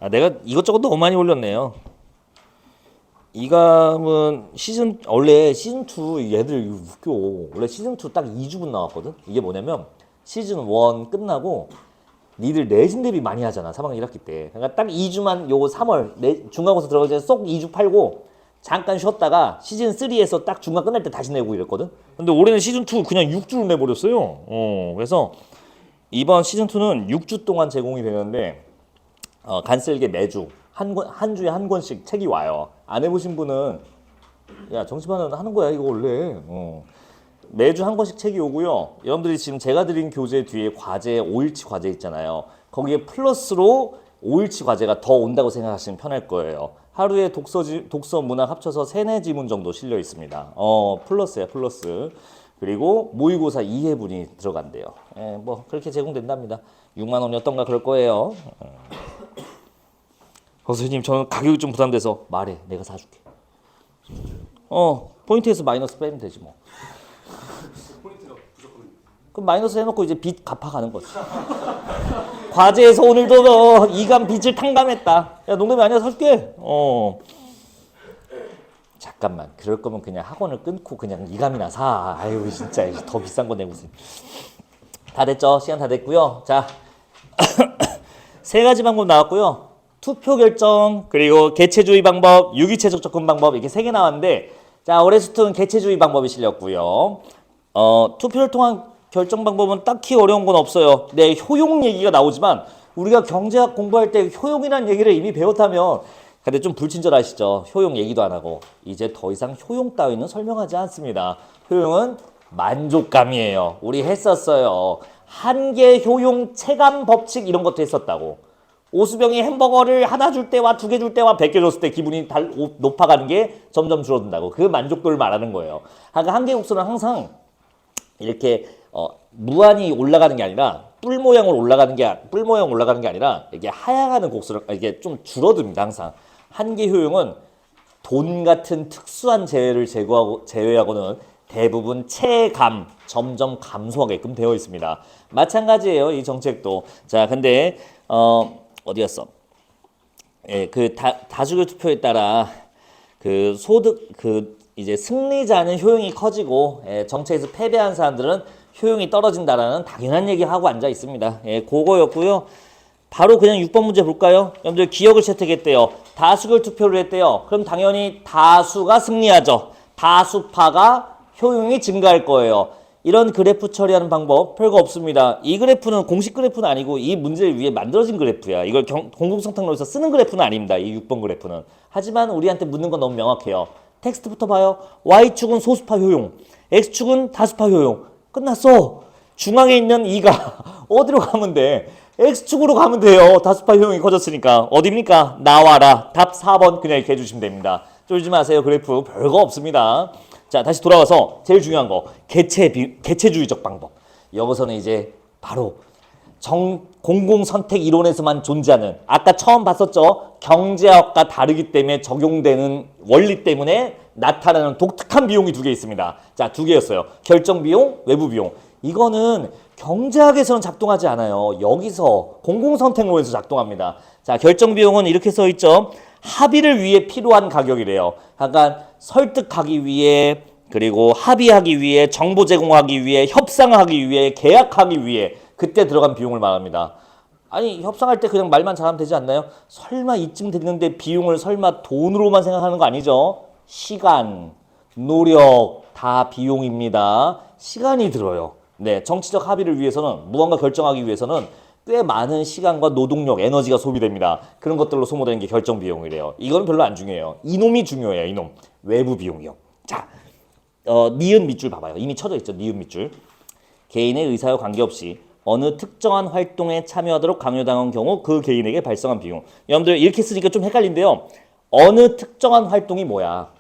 A: 내가 이것저것 너무 많이 올렸네요. 이감은 원래 시즌 2 얘들 웃겨. 원래 시즌 2 딱 2주분 나왔거든. 이게 뭐냐면 시즌 1 끝나고 니들 내신 대비 많이 하잖아 3학년 1학기 때. 그러니까 딱 2주만 요 3월 중간고사 들어가기 전에 쏙 2주 팔고 잠깐 쉬었다가 시즌 3에서 딱 중간 끝날 때 다시 내고 이랬거든. 근데 올해는 시즌 2 그냥 6주를 내버렸어요. 그래서 이번 시즌 2는 6주 동안 제공이 되는데 간쓸게 매주 한 주에 한 권씩 책이 와요. 안 해보신 분은 야 정시반은 하는 거야 이거 원래. 매주 한 권씩 책이 오고요. 여러분들이 지금 제가 드린 교재 뒤에 과제 5일치 과제 있잖아요. 거기에 플러스로 5일치 과제가 더 온다고 생각하시면 편할 거예요. 하루에 독서 문학 합쳐서 3-4지문 정도 실려 있습니다. 플러스야 플러스. 그리고 모의고사 2회분이 들어간대요. 뭐 그렇게 제공된답니다. 6만 원이었던가 그럴 거예요. 선생님 저는 가격이 좀 부담돼서 말해 내가 사줄게. 포인트에서 마이너스 빼면 되지 뭐.
B: 포인트가 부족하면
A: 그럼 마이너스 해놓고 이제 빚 갚아가는 거지. 과제에서 오늘도 너 이감 빚을 탕감했다. 야 농담이 아니라 사줄게. 잠깐만 그럴 거면 그냥 학원을 끊고 그냥 이감이나 사. 아유 진짜 더 비싼 거 내고. 다 됐죠? 시간 다 됐고요. 자 3가지 방법 나왔고요. 투표 결정 그리고 개체주의 방법, 유기체적 접근 방법 이렇게 3개 나왔는데 자 올해 수투는 개체주의 방법이 실렸고요. 투표를 통한 결정 방법은 딱히 어려운 건 없어요. 네, 효용 얘기가 나오지만 우리가 경제학 공부할 때 효용이라는 얘기를 이미 배웠다면 근데 좀 불친절하시죠. 효용 얘기도 안 하고 이제 더 이상 효용 따위는 설명하지 않습니다. 효용은 만족감이에요. 우리 했었어요. 한계 효용 체감 법칙 이런 것도 했었다고. 오수병이 햄버거를 하나 줄 때와 2개 줄 때와 100개 줬을 때 기분이 높아가는 게 점점 줄어든다고. 그 만족도를 말하는 거예요. 그러니까 한계국수는 항상 이렇게 무한히 올라가는 게 아니라 뿔 모양 올라가는 게 아니라 이게 하향하는 곡수를 이게 좀 줄어듭니다. 항상 한계 효용은 돈 같은 특수한 재해를 제외하고는 대부분 체감 점점 감소하게끔 되어 있습니다. 마찬가지예요. 이 정책도. 자, 근데 어디였어? 예, 그 다수결 투표에 따라 그 소득 이제 승리자는 효용이 커지고 정책에서 패배한 사람들은 효용이 떨어진다라는 당연한 얘기하고 앉아 있습니다. 그거였고요. 바로 그냥 6번 문제 볼까요? 여러분들 기억을 채택했대요. 다수결 투표를 했대요. 그럼 당연히 다수가 승리하죠. 다수파가 효용이 증가할 거예요. 이런 그래프 처리하는 방법 별거 없습니다. 이 그래프는 공식 그래프는 아니고 이 문제를 위해 만들어진 그래프야. 이걸 공공성탕론에서 쓰는 그래프는 아닙니다. 이 6번 그래프는. 하지만 우리한테 묻는 건 너무 명확해요. 텍스트부터 봐요. Y축은 소수파 효용, X축은 다수파 효용. 끝났어. 중앙에 있는 2가 어디로 가면 돼? X축으로 가면 돼요. 다수파 효용이 커졌으니까. 어디입니까? 나와라. 답 4번 그냥 이렇게 해주시면 됩니다. 쫄지 마세요. 그래프 별거 없습니다. 자, 다시 돌아와서 제일 중요한 거. 개체주의적 방법. 여기서는 이제 바로 공공선택 이론에서만 존재하는 아까 처음 봤었죠. 경제학과 다르기 때문에 적용되는 원리 때문에 나타나는 독특한 비용이 2개 있습니다. 자, 2개였어요. 결정비용, 외부비용. 이거는 경제학에서는 작동하지 않아요. 여기서 공공선택론에서 작동합니다. 자, 결정비용은 이렇게 써 있죠. 합의를 위해 필요한 가격이래요. 약간 설득하기 위해 그리고 합의하기 위해 정보 제공하기 위해 협상하기 위해 계약하기 위해 그때 들어간 비용을 말합니다. 아니 협상할 때 그냥 말만 잘하면 되지 않나요? 설마 이쯤 됐는데 비용을 설마 돈으로만 생각하는 거 아니죠? 시간, 노력 다 비용입니다. 시간이 들어요. 네, 정치적 합의를 위해서는 무언가 결정하기 위해서는 꽤 많은 시간과 노동력, 에너지가 소비됩니다. 그런 것들로 소모되는 게 결정 비용이래요. 이건 별로 안 중요해요. 이놈이 중요해요. 이놈. 외부 비용이요. 자, 니은 밑줄 봐봐요. 이미 쳐져 있죠. 니은 밑줄. 개인의 의사와 관계없이 어느 특정한 활동에 참여하도록 강요당한 경우 그 개인에게 발생한 비용. 여러분들 이렇게 쓰니까 좀 헷갈린데요. 어느 특정한 활동이 뭐야?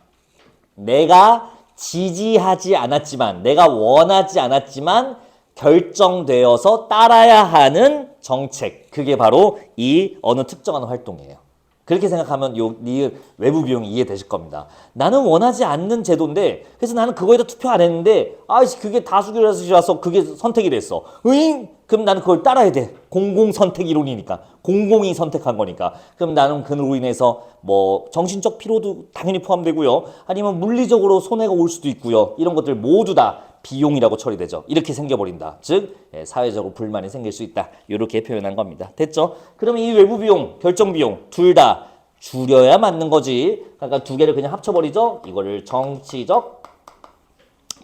A: 내가 지지하지 않았지만, 내가 원하지 않았지만 결정되어서 따라야 하는 정책. 그게 바로 이 어느 특정한 활동이에요. 그렇게 생각하면 이 외부 비용이 이해되실 겁니다. 나는 원하지 않는 제도인데, 그래서 나는 그거에다 투표 안 했는데, 그게 다수결에서 그게 선택이 됐어. 으잉? 그럼 나는 그걸 따라야 돼. 공공 선택 이론이니까. 공공이 선택한 거니까. 그럼 나는 그로 인해서 뭐 정신적 피로도 당연히 포함되고요. 아니면 물리적으로 손해가 올 수도 있고요. 이런 것들 모두 다 비용이라고 처리되죠. 이렇게 생겨버린다. 즉 사회적으로 불만이 생길 수 있다. 이렇게 표현한 겁니다. 됐죠? 그러면 이 외부 비용, 결정 비용 둘 다 줄여야 맞는 거지. 그러니까 두 개를 그냥 합쳐버리죠. 이거를 정치적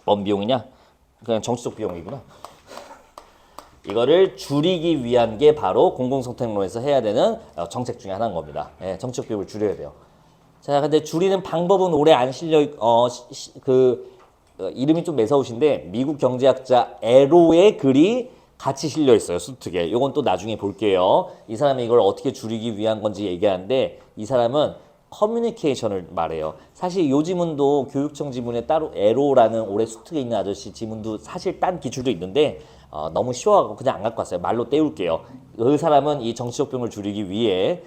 A: 뭔 비용이냐? 그냥 정치적 비용이구나. 이거를 줄이기 위한 게 바로 공공선택론에서 해야 되는 정책 중에 하나인 겁니다. 정치적 비용을 줄여야 돼요. 자, 근데 줄이는 방법은 오래 안 실려 이름이 좀 매서우신데 미국 경제학자 에로의 글이 같이 실려 있어요. 수특에. 이건 또 나중에 볼게요. 이 사람이 이걸 어떻게 줄이기 위한 건지 얘기하는데 이 사람은 커뮤니케이션을 말해요. 사실 이 지문도 교육청 지문에 따로 에로라는 올해 수특에 있는 아저씨 지문도 사실 딴 기출도 있는데 너무 쉬워가지고 그냥 안 갖고 왔어요. 말로 때울게요. 그 사람은 이 정치적 비용을 줄이기 위해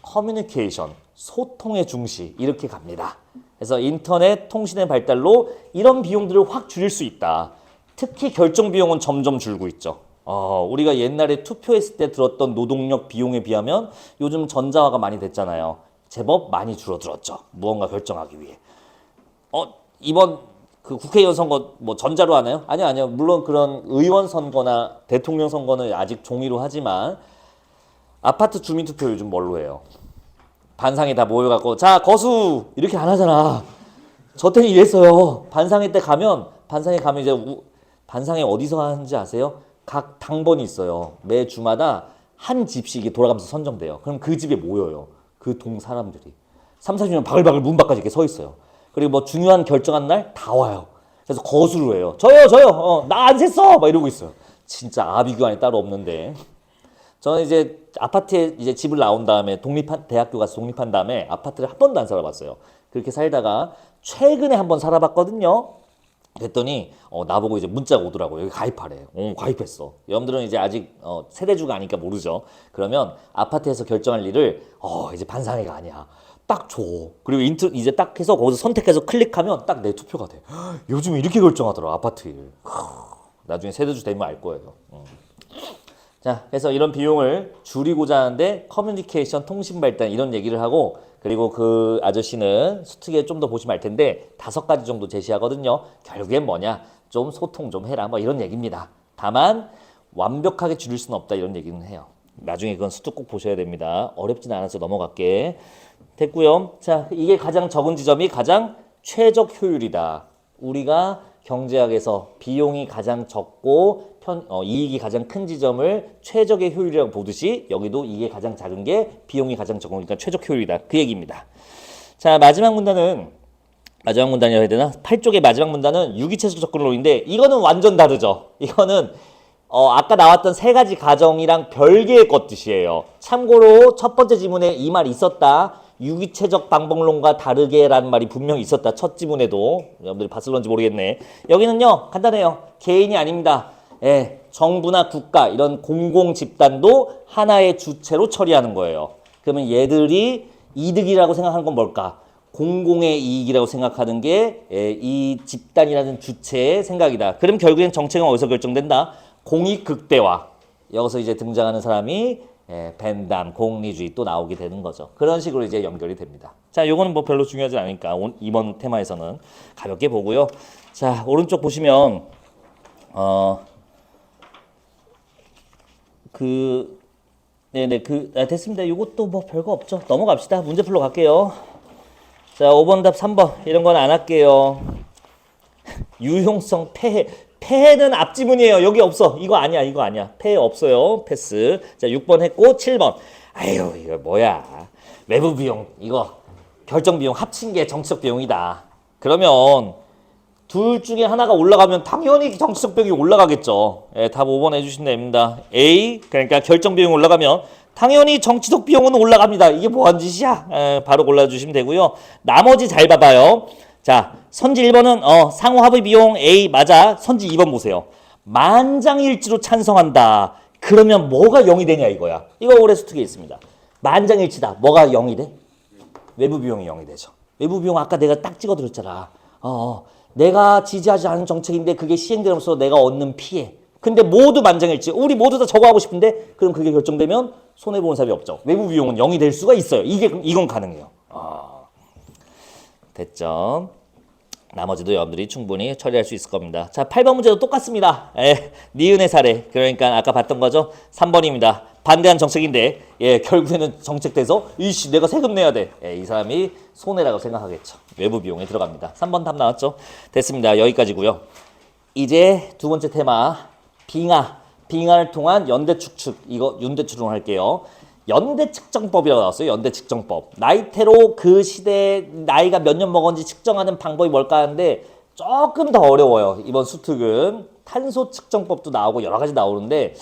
A: 커뮤니케이션, 소통의 중시 이렇게 갑니다. 그래서 인터넷 통신의 발달로 이런 비용들을 확 줄일 수 있다. 특히 결정 비용은 점점 줄고 있죠. 우리가 옛날에 투표했을 때 들었던 노동력 비용에 비하면 요즘 전자화가 많이 됐잖아요. 제법 많이 줄어들었죠. 무언가 결정하기 위해. 이번 그 국회의원 선거 뭐 전자로 하나요? 아니요. 물론 그런 의원 선거나 대통령 선거는 아직 종이로 하지만 아파트 주민 투표 요즘 뭘로 해요? 반상회 다 모여갖고 자 거수 이렇게 안 하잖아. 저 때는 이랬어요. 반상회 때 가면 이제 반상회 어디서 하는지 아세요? 각 당번이 있어요. 매 주마다 한 집씩 돌아가면서 선정돼요. 그럼 그 집에 모여요. 그 동 사람들이 3, 40명 바글바글 문 밖까지 이렇게 서 있어요. 그리고 뭐 중요한 결정한 날 다 와요. 그래서 거수를 해요. 저요 나 안 셌어 막 이러고 있어요. 진짜 아비규환이 따로 없는데 저는 이제 아파트에 이제 집을 나온 다음에 대학교 가서 독립한 다음에 아파트를 한 번도 안 살아봤어요. 그렇게 살다가 최근에 한 번 살아봤거든요. 그랬더니 나보고 이제 문자가 오더라고요. 여기 가입하래. 가입했어. 여러분들은 이제 아직 세대주가 아니까 모르죠. 그러면 아파트에서 결정할 일을 이제 반상회가 아니야. 딱 줘. 그리고 이제 딱 해서 거기서 선택해서 클릭하면 딱 내 투표가 돼. 요즘 이렇게 결정하더라 아파트 일. 나중에 세대주 되면 알 거예요. 자, 그래서 이런 비용을 줄이고자 하는데 커뮤니케이션, 통신 발달 이런 얘기를 하고 그리고 그 아저씨는 수특에 좀 더 보시면 알 텐데 5가지 정도 제시하거든요. 결국엔 뭐냐? 좀 소통 좀 해라. 뭐 이런 얘기입니다. 다만 완벽하게 줄일 수는 없다 이런 얘기는 해요. 나중에 그건 수특 꼭 보셔야 됩니다. 어렵진 않아서 넘어갈게. 됐고요. 자, 이게 가장 적은 지점이 가장 최적 효율이다. 우리가 경제학에서 비용이 가장 적고 이익이 가장 큰 지점을 최적의 효율이라고 보듯이 여기도 이게 가장 작은 게 비용이 가장 적으니까 최적 효율이다. 그 얘기입니다. 자, 마지막 문단이라고 해야 되나? 8쪽의 마지막 문단은 유기체적 접근론인데 이거는 완전 다르죠. 이거는 아까 나왔던 3가지 가정이랑 별개의 것 뜻이에요. 참고로 첫 번째 지문에 이 말 있었다. 유기체적 방법론과 다르게라는 말이 분명히 있었다. 첫 지문에도. 여러분들이 봤을런지 모르겠네. 여기는요. 간단해요. 개인이 아닙니다. 정부나 국가 이런 공공 집단도 하나의 주체로 처리하는 거예요. 그러면 얘들이 이득이라고 생각하는 건 뭘까? 공공의 이익이라고 생각하는 게 이 집단이라는 주체의 생각이다. 그럼 결국엔 정책은 어디서 결정된다? 공익 극대화. 여기서 이제 등장하는 사람이 벤담, 공리주의 또 나오게 되는 거죠. 그런 식으로 이제 연결이 됩니다. 자, 요거는 뭐 별로 중요하지 않으니까 이번 테마에서는 가볍게 보고요. 자, 오른쪽 보시면 됐습니다. 요것도 뭐 별거 없죠. 넘어갑시다. 문제 풀러 갈게요. 자, 5번 답 3번 이런 건 안 할게요. 유용성 폐해. 폐해는 앞지문이에요. 여기 없어. 이거 아니야. 폐해 없어요. 패스. 자, 6번 했고 7번. 아유, 이거 뭐야. 외부 비용. 이거 결정 비용 합친 게 정치적 비용이다. 그러면 둘 중에 하나가 올라가면 당연히 정치적 비용이 올라가겠죠. 예, 답 5번 해주시면 됩니다. A, 그러니까 결정 비용이 올라가면 당연히 정치적 비용은 올라갑니다. 이게 뭐한 짓이야? 예, 바로 골라주시면 되고요. 나머지 잘 봐봐요. 자, 선지 1번은 상호 합의 비용 A 맞아. 선지 2번 보세요. 만장일치로 찬성한다. 그러면 뭐가 0이 되냐 이거야. 이거 올해 수특에 있습니다. 만장일치다. 뭐가 0이 돼? 외부 비용이 0이 되죠. 외부 비용 아까 내가 딱 찍어드렸잖아. 내가 지지하지 않은 정책인데 그게 시행되면서 내가 얻는 피해. 근데 모두 만장일치. 우리 모두 다 저거 하고 싶은데 그럼 그게 결정되면 손해보는 사람이 없죠. 외부 비용은 0이 될 수가 있어요. 이건 가능해요. 됐죠. 나머지도 여러분들이 충분히 처리할 수 있을 겁니다. 자, 8번 문제도 똑같습니다. 니은의 사례. 그러니까 아까 봤던 거죠. 3번입니다. 반대한 정책인데 결국에는 정책돼서 이씨 내가 세금 내야 돼. 이 사람이 손해라고 생각하겠죠. 외부 비용에 들어갑니다. 3번 답 나왔죠. 됐습니다. 여기까지고요. 이제 두 번째 테마 빙하를 통한 연대 축축. 이거 연대 추론을 할게요. 연대 측정법이라고 나왔어요. 연대 측정법. 나이테로 그 시대에 나이가 몇 년 먹었는지 측정하는 방법이 뭘까 하는데 조금 더 어려워요. 이번 수특은 탄소 측정법도 나오고 여러 가지 나오는데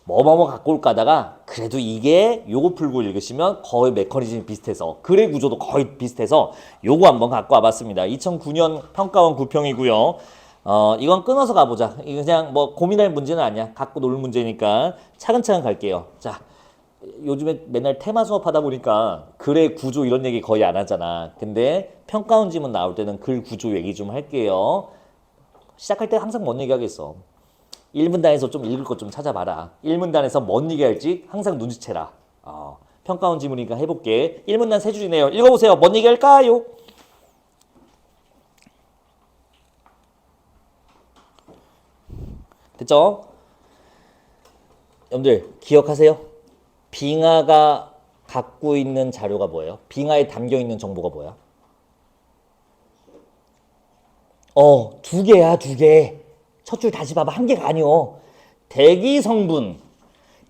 A: 뭐뭐 갖고 올까 하다가 그래도 이게 요거 풀고 읽으시면 거의 메커니즘이 비슷해서 글의 구조도 거의 비슷해서 요거 한번 갖고 와봤습니다. 2009년 평가원 9평이고요. 이건 끊어서 가보자. 이거 그냥 뭐 고민할 문제는 아니야. 갖고 놀 문제니까 차근차근 갈게요. 자, 요즘에 맨날 테마 수업하다 보니까 글의 구조 이런 얘기 거의 안 하잖아. 근데 평가원 지문 나올 때는 글 구조 얘기 좀 할게요. 시작할 때 항상 뭔 얘기 하겠어. 1문단에서 좀 읽을 것 좀 찾아봐라. 1문단에서 뭔 얘기 할지 항상 눈치채라. 평가원 지문이니까 해볼게. 1문단 세 줄이네요. 읽어보세요. 뭔 얘기 할까요? 됐죠? 여러분들 기억하세요? 빙하가 갖고 있는 자료가 뭐예요? 빙하에 담겨있는 정보가 뭐야? 두 개야, 두 개. 첫 줄 다시 봐봐. 한 개가 아니오. 대기 성분,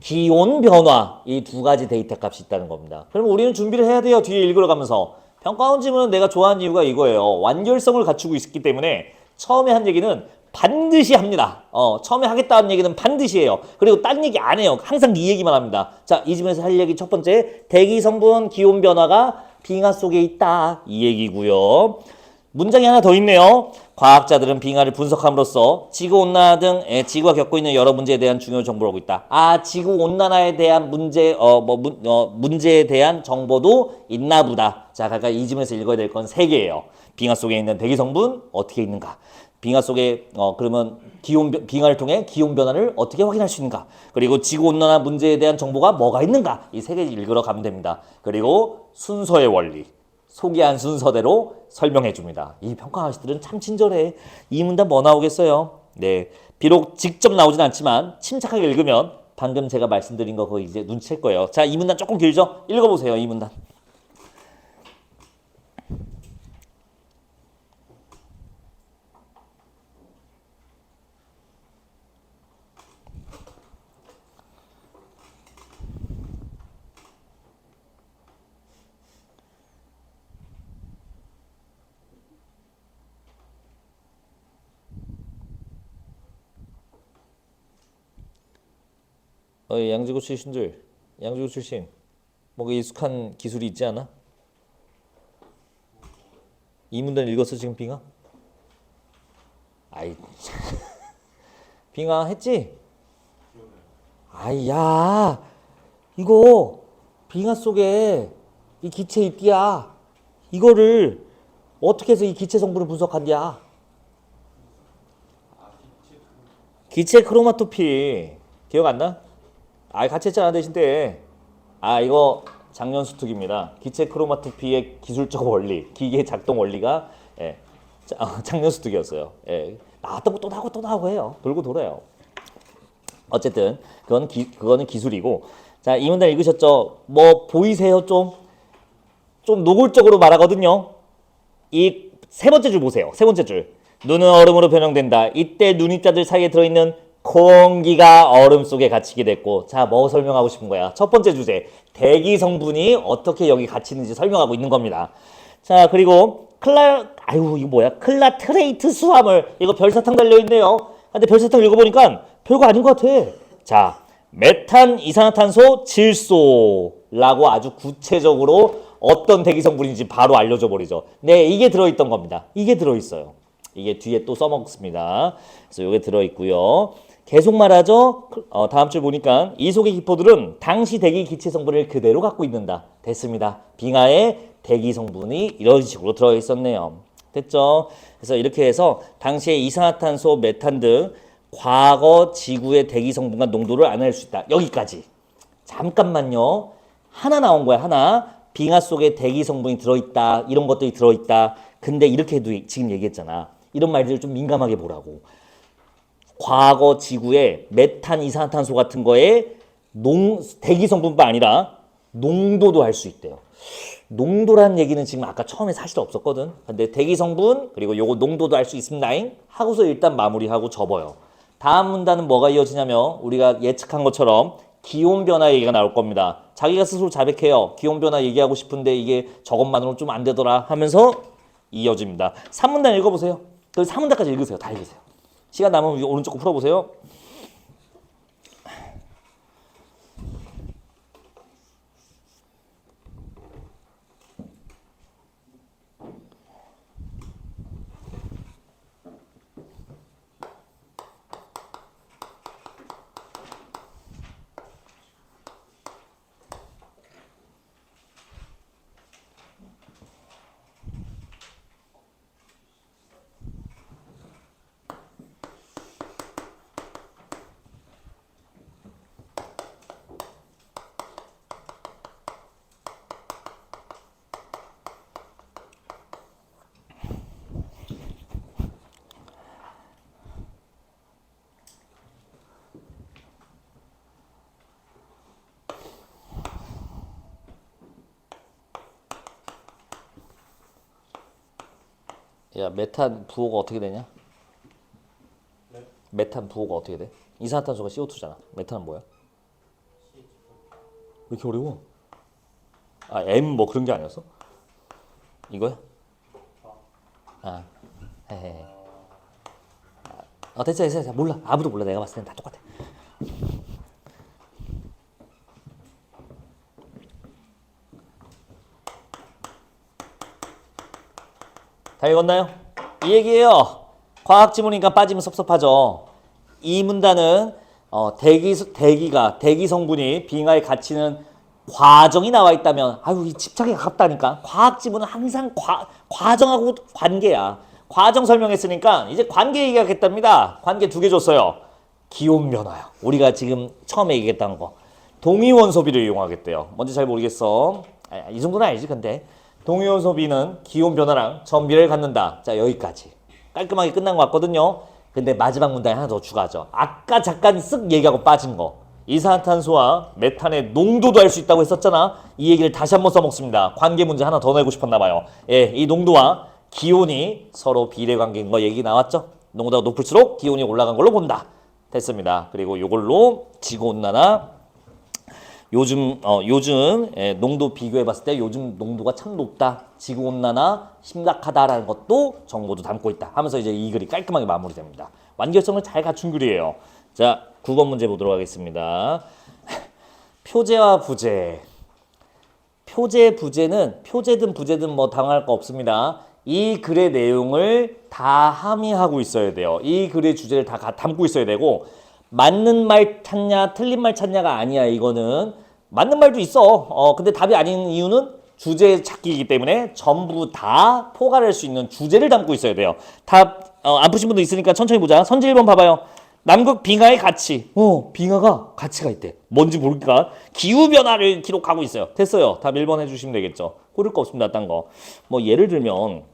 A: 기온 변화, 이 두 가지 데이터 값이 있다는 겁니다. 그럼 우리는 준비를 해야 돼요. 뒤에 읽으러 가면서. 평가원 지문은 내가 좋아하는 이유가 이거예요. 완결성을 갖추고 있기 때문에 처음에 한 얘기는 반드시 합니다. 처음에 하겠다는 얘기는 반드시 해요. 그리고 딴 얘기 안 해요. 항상 이 얘기만 합니다. 자, 이 지문에서 할 얘기 첫 번째, 대기 성분, 기온 변화가 빙하 속에 있다. 이 얘기고요. 문장이 하나 더 있네요. 과학자들은 빙하를 분석함으로써 지구온난화 등 지구가 겪고 있는 여러 문제에 대한 중요한 정보를 얻고 있다. 지구온난화에 대한 문제에 대한 정보도 있나 보다. 자, 각각 이 지문에서 읽어야 될 건 세 개예요. 빙하 속에 있는 대기 성분 어떻게 있는가? 빙하 속에 그러면 빙하를 통해 기온 변화를 어떻게 확인할 수 있는가? 그리고 지구온난화 문제에 대한 정보가 뭐가 있는가? 이 세 개 읽으러 가면 됩니다. 그리고 순서의 원리. 소개한 순서대로 설명해 줍니다. 이 평가 아저씨들은 참 친절해. 이 문단 뭐 나오겠어요? 네, 비록 직접 나오진 않지만 침착하게 읽으면 방금 제가 말씀드린 거 거의 이제 눈치챌 거예요. 자, 이 문단 조금 길죠? 읽어보세요. 이 문단. 양지구 출신들, 양지구 출신, 뭔가 익숙한 기술이 있지 않아? 이 문단 읽었어 지금 빙하? 아이, 빙하 했지? 아이야, 이거 빙하 속에 이 기체 있디야. 이거를 어떻게 해서 이 기체 성분을 분석한디야? 기체 크로마토피 기억 안 나? 같이 했잖아 대신 때. 이거 작년 수특입니다. 기체 크로마토피의 기술적 원리, 기계 작동 원리가 작년 수특이었어요. 나왔던 거 또 나오고 해요. 돌고 돌아요. 어쨌든 그거는 기술이고. 자, 이 문단 읽으셨죠? 뭐 보이세요? 좀 노골적으로 말하거든요. 이 세 번째 줄 보세요. 세 번째 줄. 눈은 얼음으로 변형된다. 이때 눈입자들 사이에 들어있는 공기가 얼음 속에 갇히게 됐고. 자, 뭐 설명하고 싶은 거야? 첫 번째 주제, 대기 성분이 어떻게 여기 갇히는지 설명하고 있는 겁니다. 자, 그리고 아유 이거 뭐야? 클라트레이트 수화물. 이거 별사탕 달려있네요. 근데 별사탕 읽어보니까 별거 아닌 것 같아. 자, 메탄 이산화탄소 질소라고 아주 구체적으로 어떤 대기 성분인지 바로 알려줘 버리죠. 네, 이게 들어있던 겁니다. 이게 들어있어요. 이게 뒤에 또 써먹습니다. 그래서 이게 들어있고요. 계속 말하죠. 다음 줄 보니까 이 속의 기포들은 당시 대기 기체 성분을 그대로 갖고 있는다. 됐습니다. 빙하에 대기 성분이 이런 식으로 들어있었네요. 됐죠? 그래서 이렇게 해서 당시에 이산화탄소, 메탄 등 과거 지구의 대기 성분과 농도를 알아낼 수 있다. 여기까지. 잠깐만요. 하나 나온 거야. 하나. 빙하 속에 대기 성분이 들어있다. 이런 것들이 들어있다. 근데 이렇게 해도 지금 얘기했잖아. 이런 말들을 좀 민감하게 보라고. 과거 지구의 메탄 이산화탄소 같은 거에 대기 성분뿐 아니라 농도도 할 수 있대요. 농도란 얘기는 지금 아까 처음에 사실 없었거든. 근데 대기 성분 그리고 요거 농도도 알 수 있습니다. 하고서 일단 마무리하고 접어요. 다음 문단은 뭐가 이어지냐면 우리가 예측한 것처럼 기온 변화 얘기가 나올 겁니다. 자기가 스스로 자백해요. 기온 변화 얘기하고 싶은데 이게 저것만으로 좀 안 되더라 하면서 이어집니다. 3문단 읽어보세요. 그 3문단까지 읽으세요. 다 읽으세요. 시간 남으면 오른쪽 거 풀어보세요. 야, 메탄 부호가 어떻게 되냐?
B: 네.
A: 메탄 부호가 어떻게 돼? 이산화탄소가 CO2잖아. 메탄은 뭐야? 왜 이렇게 어려워? 아, M 뭐 그런 게 아니었어? 이거야? 아, 헤헤. 됐어, 됐어, 됐어. 몰라. 아무도 몰라. 내가 봤을 땐 다 똑같아. 다 읽었나요? 이 얘기예요. 과학 지문이니까 빠지면 섭섭하죠. 이 문단은 대기 성분이 빙하에 갇히는 과정이 나와 있다면 아유 이 집착에 가깝다니까. 과학 지문은 항상 과정하고 관계야. 과정 설명했으니까 이제 관계 얘기하겠답니다. 관계 두 개 줬어요. 기온 변화요. 우리가 지금 처음에 얘기했던 거. 동위원 소비를 이용하겠대요. 뭔지 잘 모르겠어. 이 정도는 알지 근데. 동위원 소비는 기온 변화랑 전비를 갖는다. 자 여기까지. 깔끔하게 끝난 것 같거든요. 근데 마지막 문단이 하나 더 추가하죠. 아까 잠깐 쓱 얘기하고 빠진 거. 이산화탄소와 메탄의 농도도 알 수 있다고 했었잖아. 이 얘기를 다시 한번 써먹습니다. 관계 문제 하나 더 내고 싶었나 봐요. 예, 이 농도와 기온이 서로 비례관계인 거 얘기 나왔죠. 농도가 높을수록 기온이 올라간 걸로 본다. 됐습니다. 그리고 이걸로 지구온난화 요즘 농도 비교해봤을 때 요즘 농도가 참 높다. 지구온난화 심각하다라는 것도 정보도 담고 있다. 하면서 이제 이 글이 깔끔하게 마무리됩니다. 완결성을 잘 갖춘 글이에요. 자, 9번 문제 보도록 하겠습니다. 표제와 부제. 표제, 부제는 표제든 부제든 뭐 당할 거 없습니다. 이 글의 내용을 다 함의하고 있어야 돼요. 이 글의 주제를 다 담고 있어야 되고 맞는 말 찾냐 틀린 말 찾냐가 아니야. 이거는 맞는 말도 있어. 근데 답이 아닌 이유는 주제 찾기이기 때문에 전부 다 포괄할 수 있는 주제를 담고 있어야 돼요. 답 안 푸신 분도 있으니까 천천히 보자. 선지 1번 봐봐요. 남극 빙하의 가치. 빙하가 가치가 있대. 뭔지 모르니까 기후변화를 기록하고 있어요. 됐어요. 답 1번 해주시면 되겠죠. 고를 거 없습니다. 딴 거. 뭐 예를 들면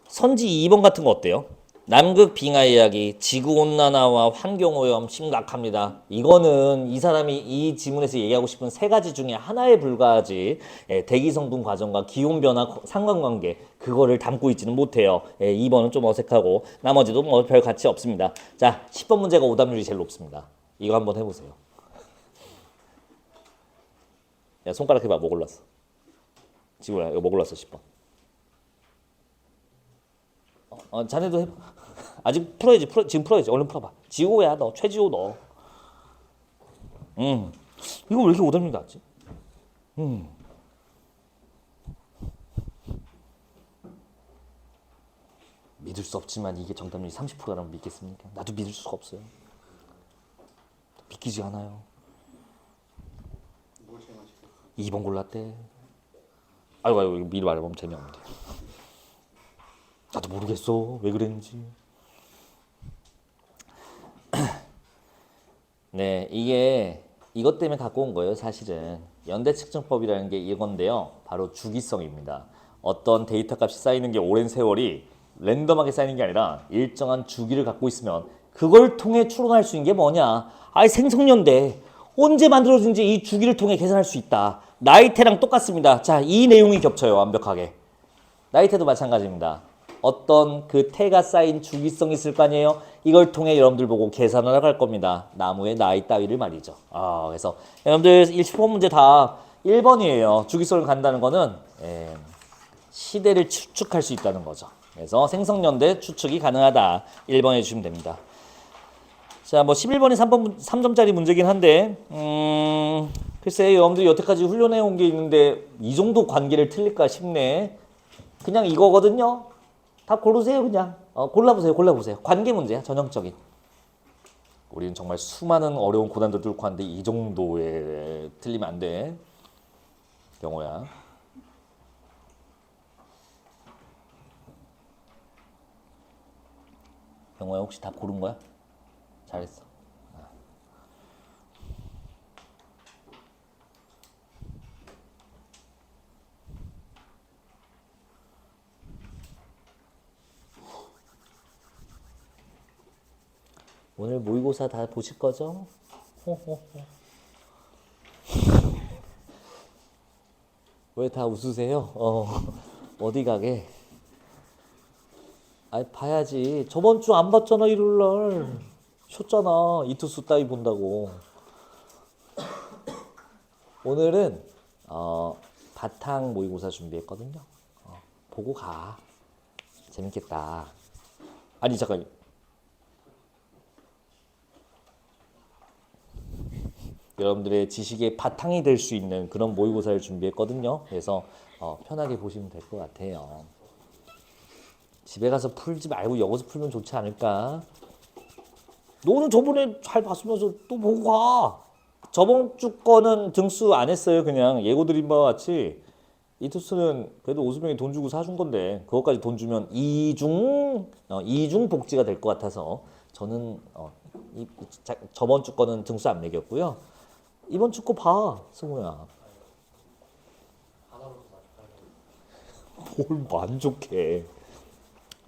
A: 선지 2번 같은 거 어때요? 남극 빙하 이야기, 지구온난화와 환경오염 심각합니다. 이거는 이 사람이 이 지문에서 얘기하고 싶은 세 가지 중에 하나에 불과하지. 대기성분 과정과 기온변화 상관관계 그거를 담고 있지는 못해요. 2번은 좀 어색하고 나머지도 뭐 별 가치 없습니다. 자, 10번 문제가 오답률이 제일 높습니다. 이거 한번 해보세요. 야, 손가락 해봐. 뭐 골랐어? 지호야 이거 먹으러 왔어 10번. 자네도 해봐. 아직 풀어야지. 지금 풀어야지. 얼른 풀어봐. 지호야 너 최지호 너. 이거 왜 이렇게 오답률이 낮지? 믿을 수 없지만 이게 정답률이 30%라면 믿겠습니까? 나도 믿을 수가 없어요. 믿기지 않아요.
B: 뭘 제일 맛있겠어?
A: 2번 골랐대. 아이고 이거 미리 말해보면 재미없는데. 나도 모르겠어. 왜 그랬는지. 네, 이것 때문에 갖고 온 거예요, 사실은. 연대 측정법이라는 게 이건데요. 바로 주기성입니다. 어떤 데이터 값이 쌓이는 게 오랜 세월이 랜덤하게 쌓이는 게 아니라 일정한 주기를 갖고 있으면 그걸 통해 추론할 수 있는 게 뭐냐? 아이 생성연대. 언제 만들어진지 이 주기를 통해 계산할 수 있다. 나이테랑 똑같습니다. 자, 이 내용이 겹쳐요, 완벽하게. 나이테도 마찬가지입니다. 어떤 그 태가 쌓인 주기성이 있을 거 아니에요? 이걸 통해 여러분들 보고 계산을 할 겁니다. 나무의 나이 따위를 말이죠. 그래서 여러분들 10번 문제 다 1번이에요. 주기성을 간다는 거는 시대를 추측할 수 있다는 거죠. 그래서 생성연대 추측이 가능하다. 1번 해주시면 됩니다. 자, 뭐 11번이 3점짜리 문제긴 한데 글쎄 여러분들이 여태까지 훈련해 온 게 있는데 이 정도 관계를 틀릴까 싶네. 그냥 이거거든요. 다 고르세요 그냥. 골라보세요. 관계 문제야 전형적인. 우리는 정말 수많은 어려운 고난도 뚫고 왔는데 이 정도에 틀리면 안 돼. 경호야. 경호야 혹시 다 고른 거야? 잘했어. 오늘 모의고사 다 보실 거죠? 왜 다 웃으세요? 어디 가게? 아니 봐야지. 저번 주 안 봤잖아 일요일 날. 쉬었잖아. 이투수 따위 본다고. 오늘은 바탕 모의고사 준비했거든요. 보고 가. 재밌겠다. 아니 잠깐. 여러분들의 지식의 바탕이 될 수 있는 그런 모의고사를 준비했거든요. 그래서 편하게 보시면 될 것 같아요. 집에 가서 풀지 말고 여기서 풀면 좋지 않을까? 너는 저번에 잘 봤으면서 또 보고 가. 저번 주 거는 등수 안 했어요. 그냥 예고 드린 바와 같이 이투스는 그래도 오수명이 돈 주고 사준 건데 그것까지 돈 주면 이중 복지가 될 것 같아서 저는 저번 주 거는 등수 안 매겼고요. 이번 주 거 봐, 승우야. 뭘 만족해.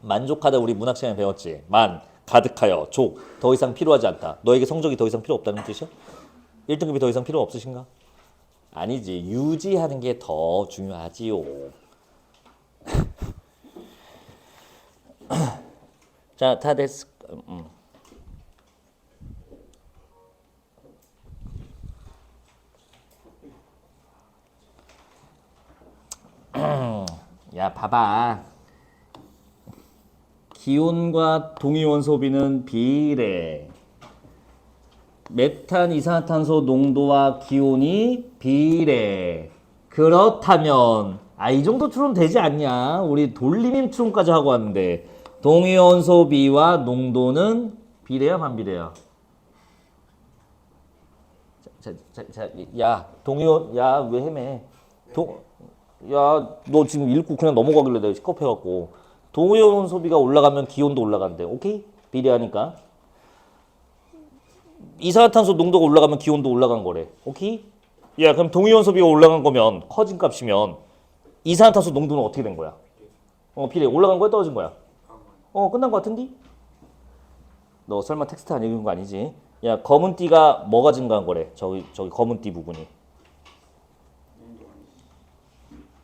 A: 만족하다 우리 문학 시간에 배웠지. 가득하여, 족, 더 이상 필요하지 않다. 너에게 성적이 더 이상 필요 없다는 뜻이야? 1등급이 더 이상 필요 없으신가? 아니지. 유지하는 게 더 중요하지요. 자, 다 됐을 야, 봐봐. 기온과 동위원 소비는 비례. 메탄 이산화탄소 농도와 기온이 비례. 그렇다면 이 정도 추론 되지 않냐? 우리 돌림임 추론까지 하고 왔는데 동위원 소비와 농도는 비례야 반비례야? 야 동위원 야 왜 헤매? 야 너 지금 읽고 그냥 넘어가길래 내가 시겁해갖고 동위원 소비가 올라가면 기온도 올라간대. 오케이? 비례하니까. 이산화탄소 농도가 올라가면 기온도 올라간 거래. 오케이? 야 그럼 동위원 소비가 올라간 거면 커진 값이면 이산화탄소 농도는 어떻게 된 거야? 비례 올라간 거야 떨어진 거야? 끝난 거 같은데? 너 설마 텍스트 안 읽은 거 아니지? 야 검은 띠가 뭐가 증가한 거래? 저기 검은 띠 부분이.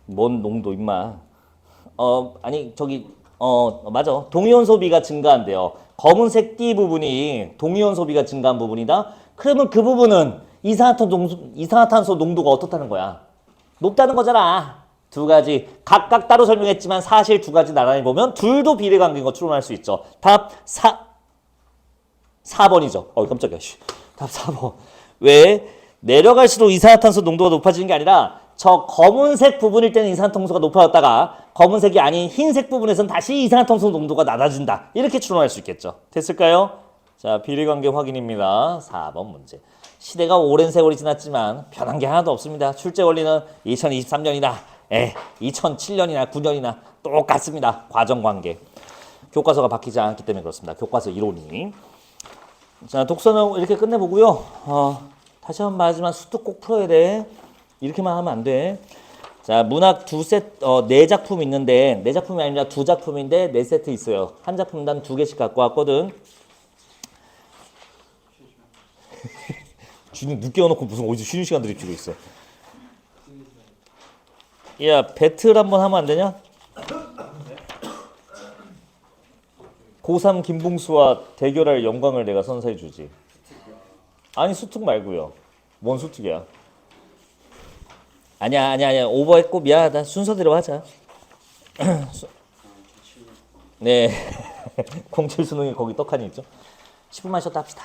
A: 뭔 농도 임마. 아니 저기 맞아. 동위원 소비가 증가한대요. 검은색 띠 부분이 동위원 소비가 증가한 부분이다. 그러면 그 부분은 이산화탄소 농도가 어떻다는 거야? 높다는 거잖아. 두 가지 각각 따로 설명했지만 사실 두 가지 나란히 보면 둘도 비례관계인 거 추론할 수 있죠. 답 4번이죠. 깜짝이야. 답 4번. 왜? 내려갈수록 이산화탄소 농도가 높아지는 게 아니라 저 검은색 부분일 때는 이산화탄소가 높아졌다가 검은색이 아닌 흰색 부분에서는 다시 이산화탄소 농도가 낮아진다. 이렇게 추론할 수 있겠죠. 됐을까요? 자, 비례관계 확인입니다. 4번 문제. 시대가 오랜 세월이 지났지만 변한 게 하나도 없습니다. 출제 원리는 2023년이나 2007년이나 9년이나 똑같습니다. 과정관계. 교과서가 바뀌지 않았기 때문에 그렇습니다. 교과서 이론이. 자, 독서는 이렇게 끝내보고요. 다시 한번 말하지만 수특 꼭 풀어야 돼. 이렇게만 하면 안 돼. 자, 문학 네 작품 있는데 네 작품이 아니라 두 작품인데 네 세트 있어요. 한 작품당 두 개씩 갖고 왔거든. 쥐는 늦게 와놓고 무슨 어디서 쉬는 시간 들이치고 있어. 야, 배틀 한번 하면 안 되냐? 고3 김봉수와 대결할 영광을 내가 선사해 주지. 아니, 수특 말고요. 뭔 수특이야? 아니야. 오버했고 미안하다. 순서대로 하자. 네. 07 수능이 거기 떡하니 있죠. 10분만 쉬었다 합시다.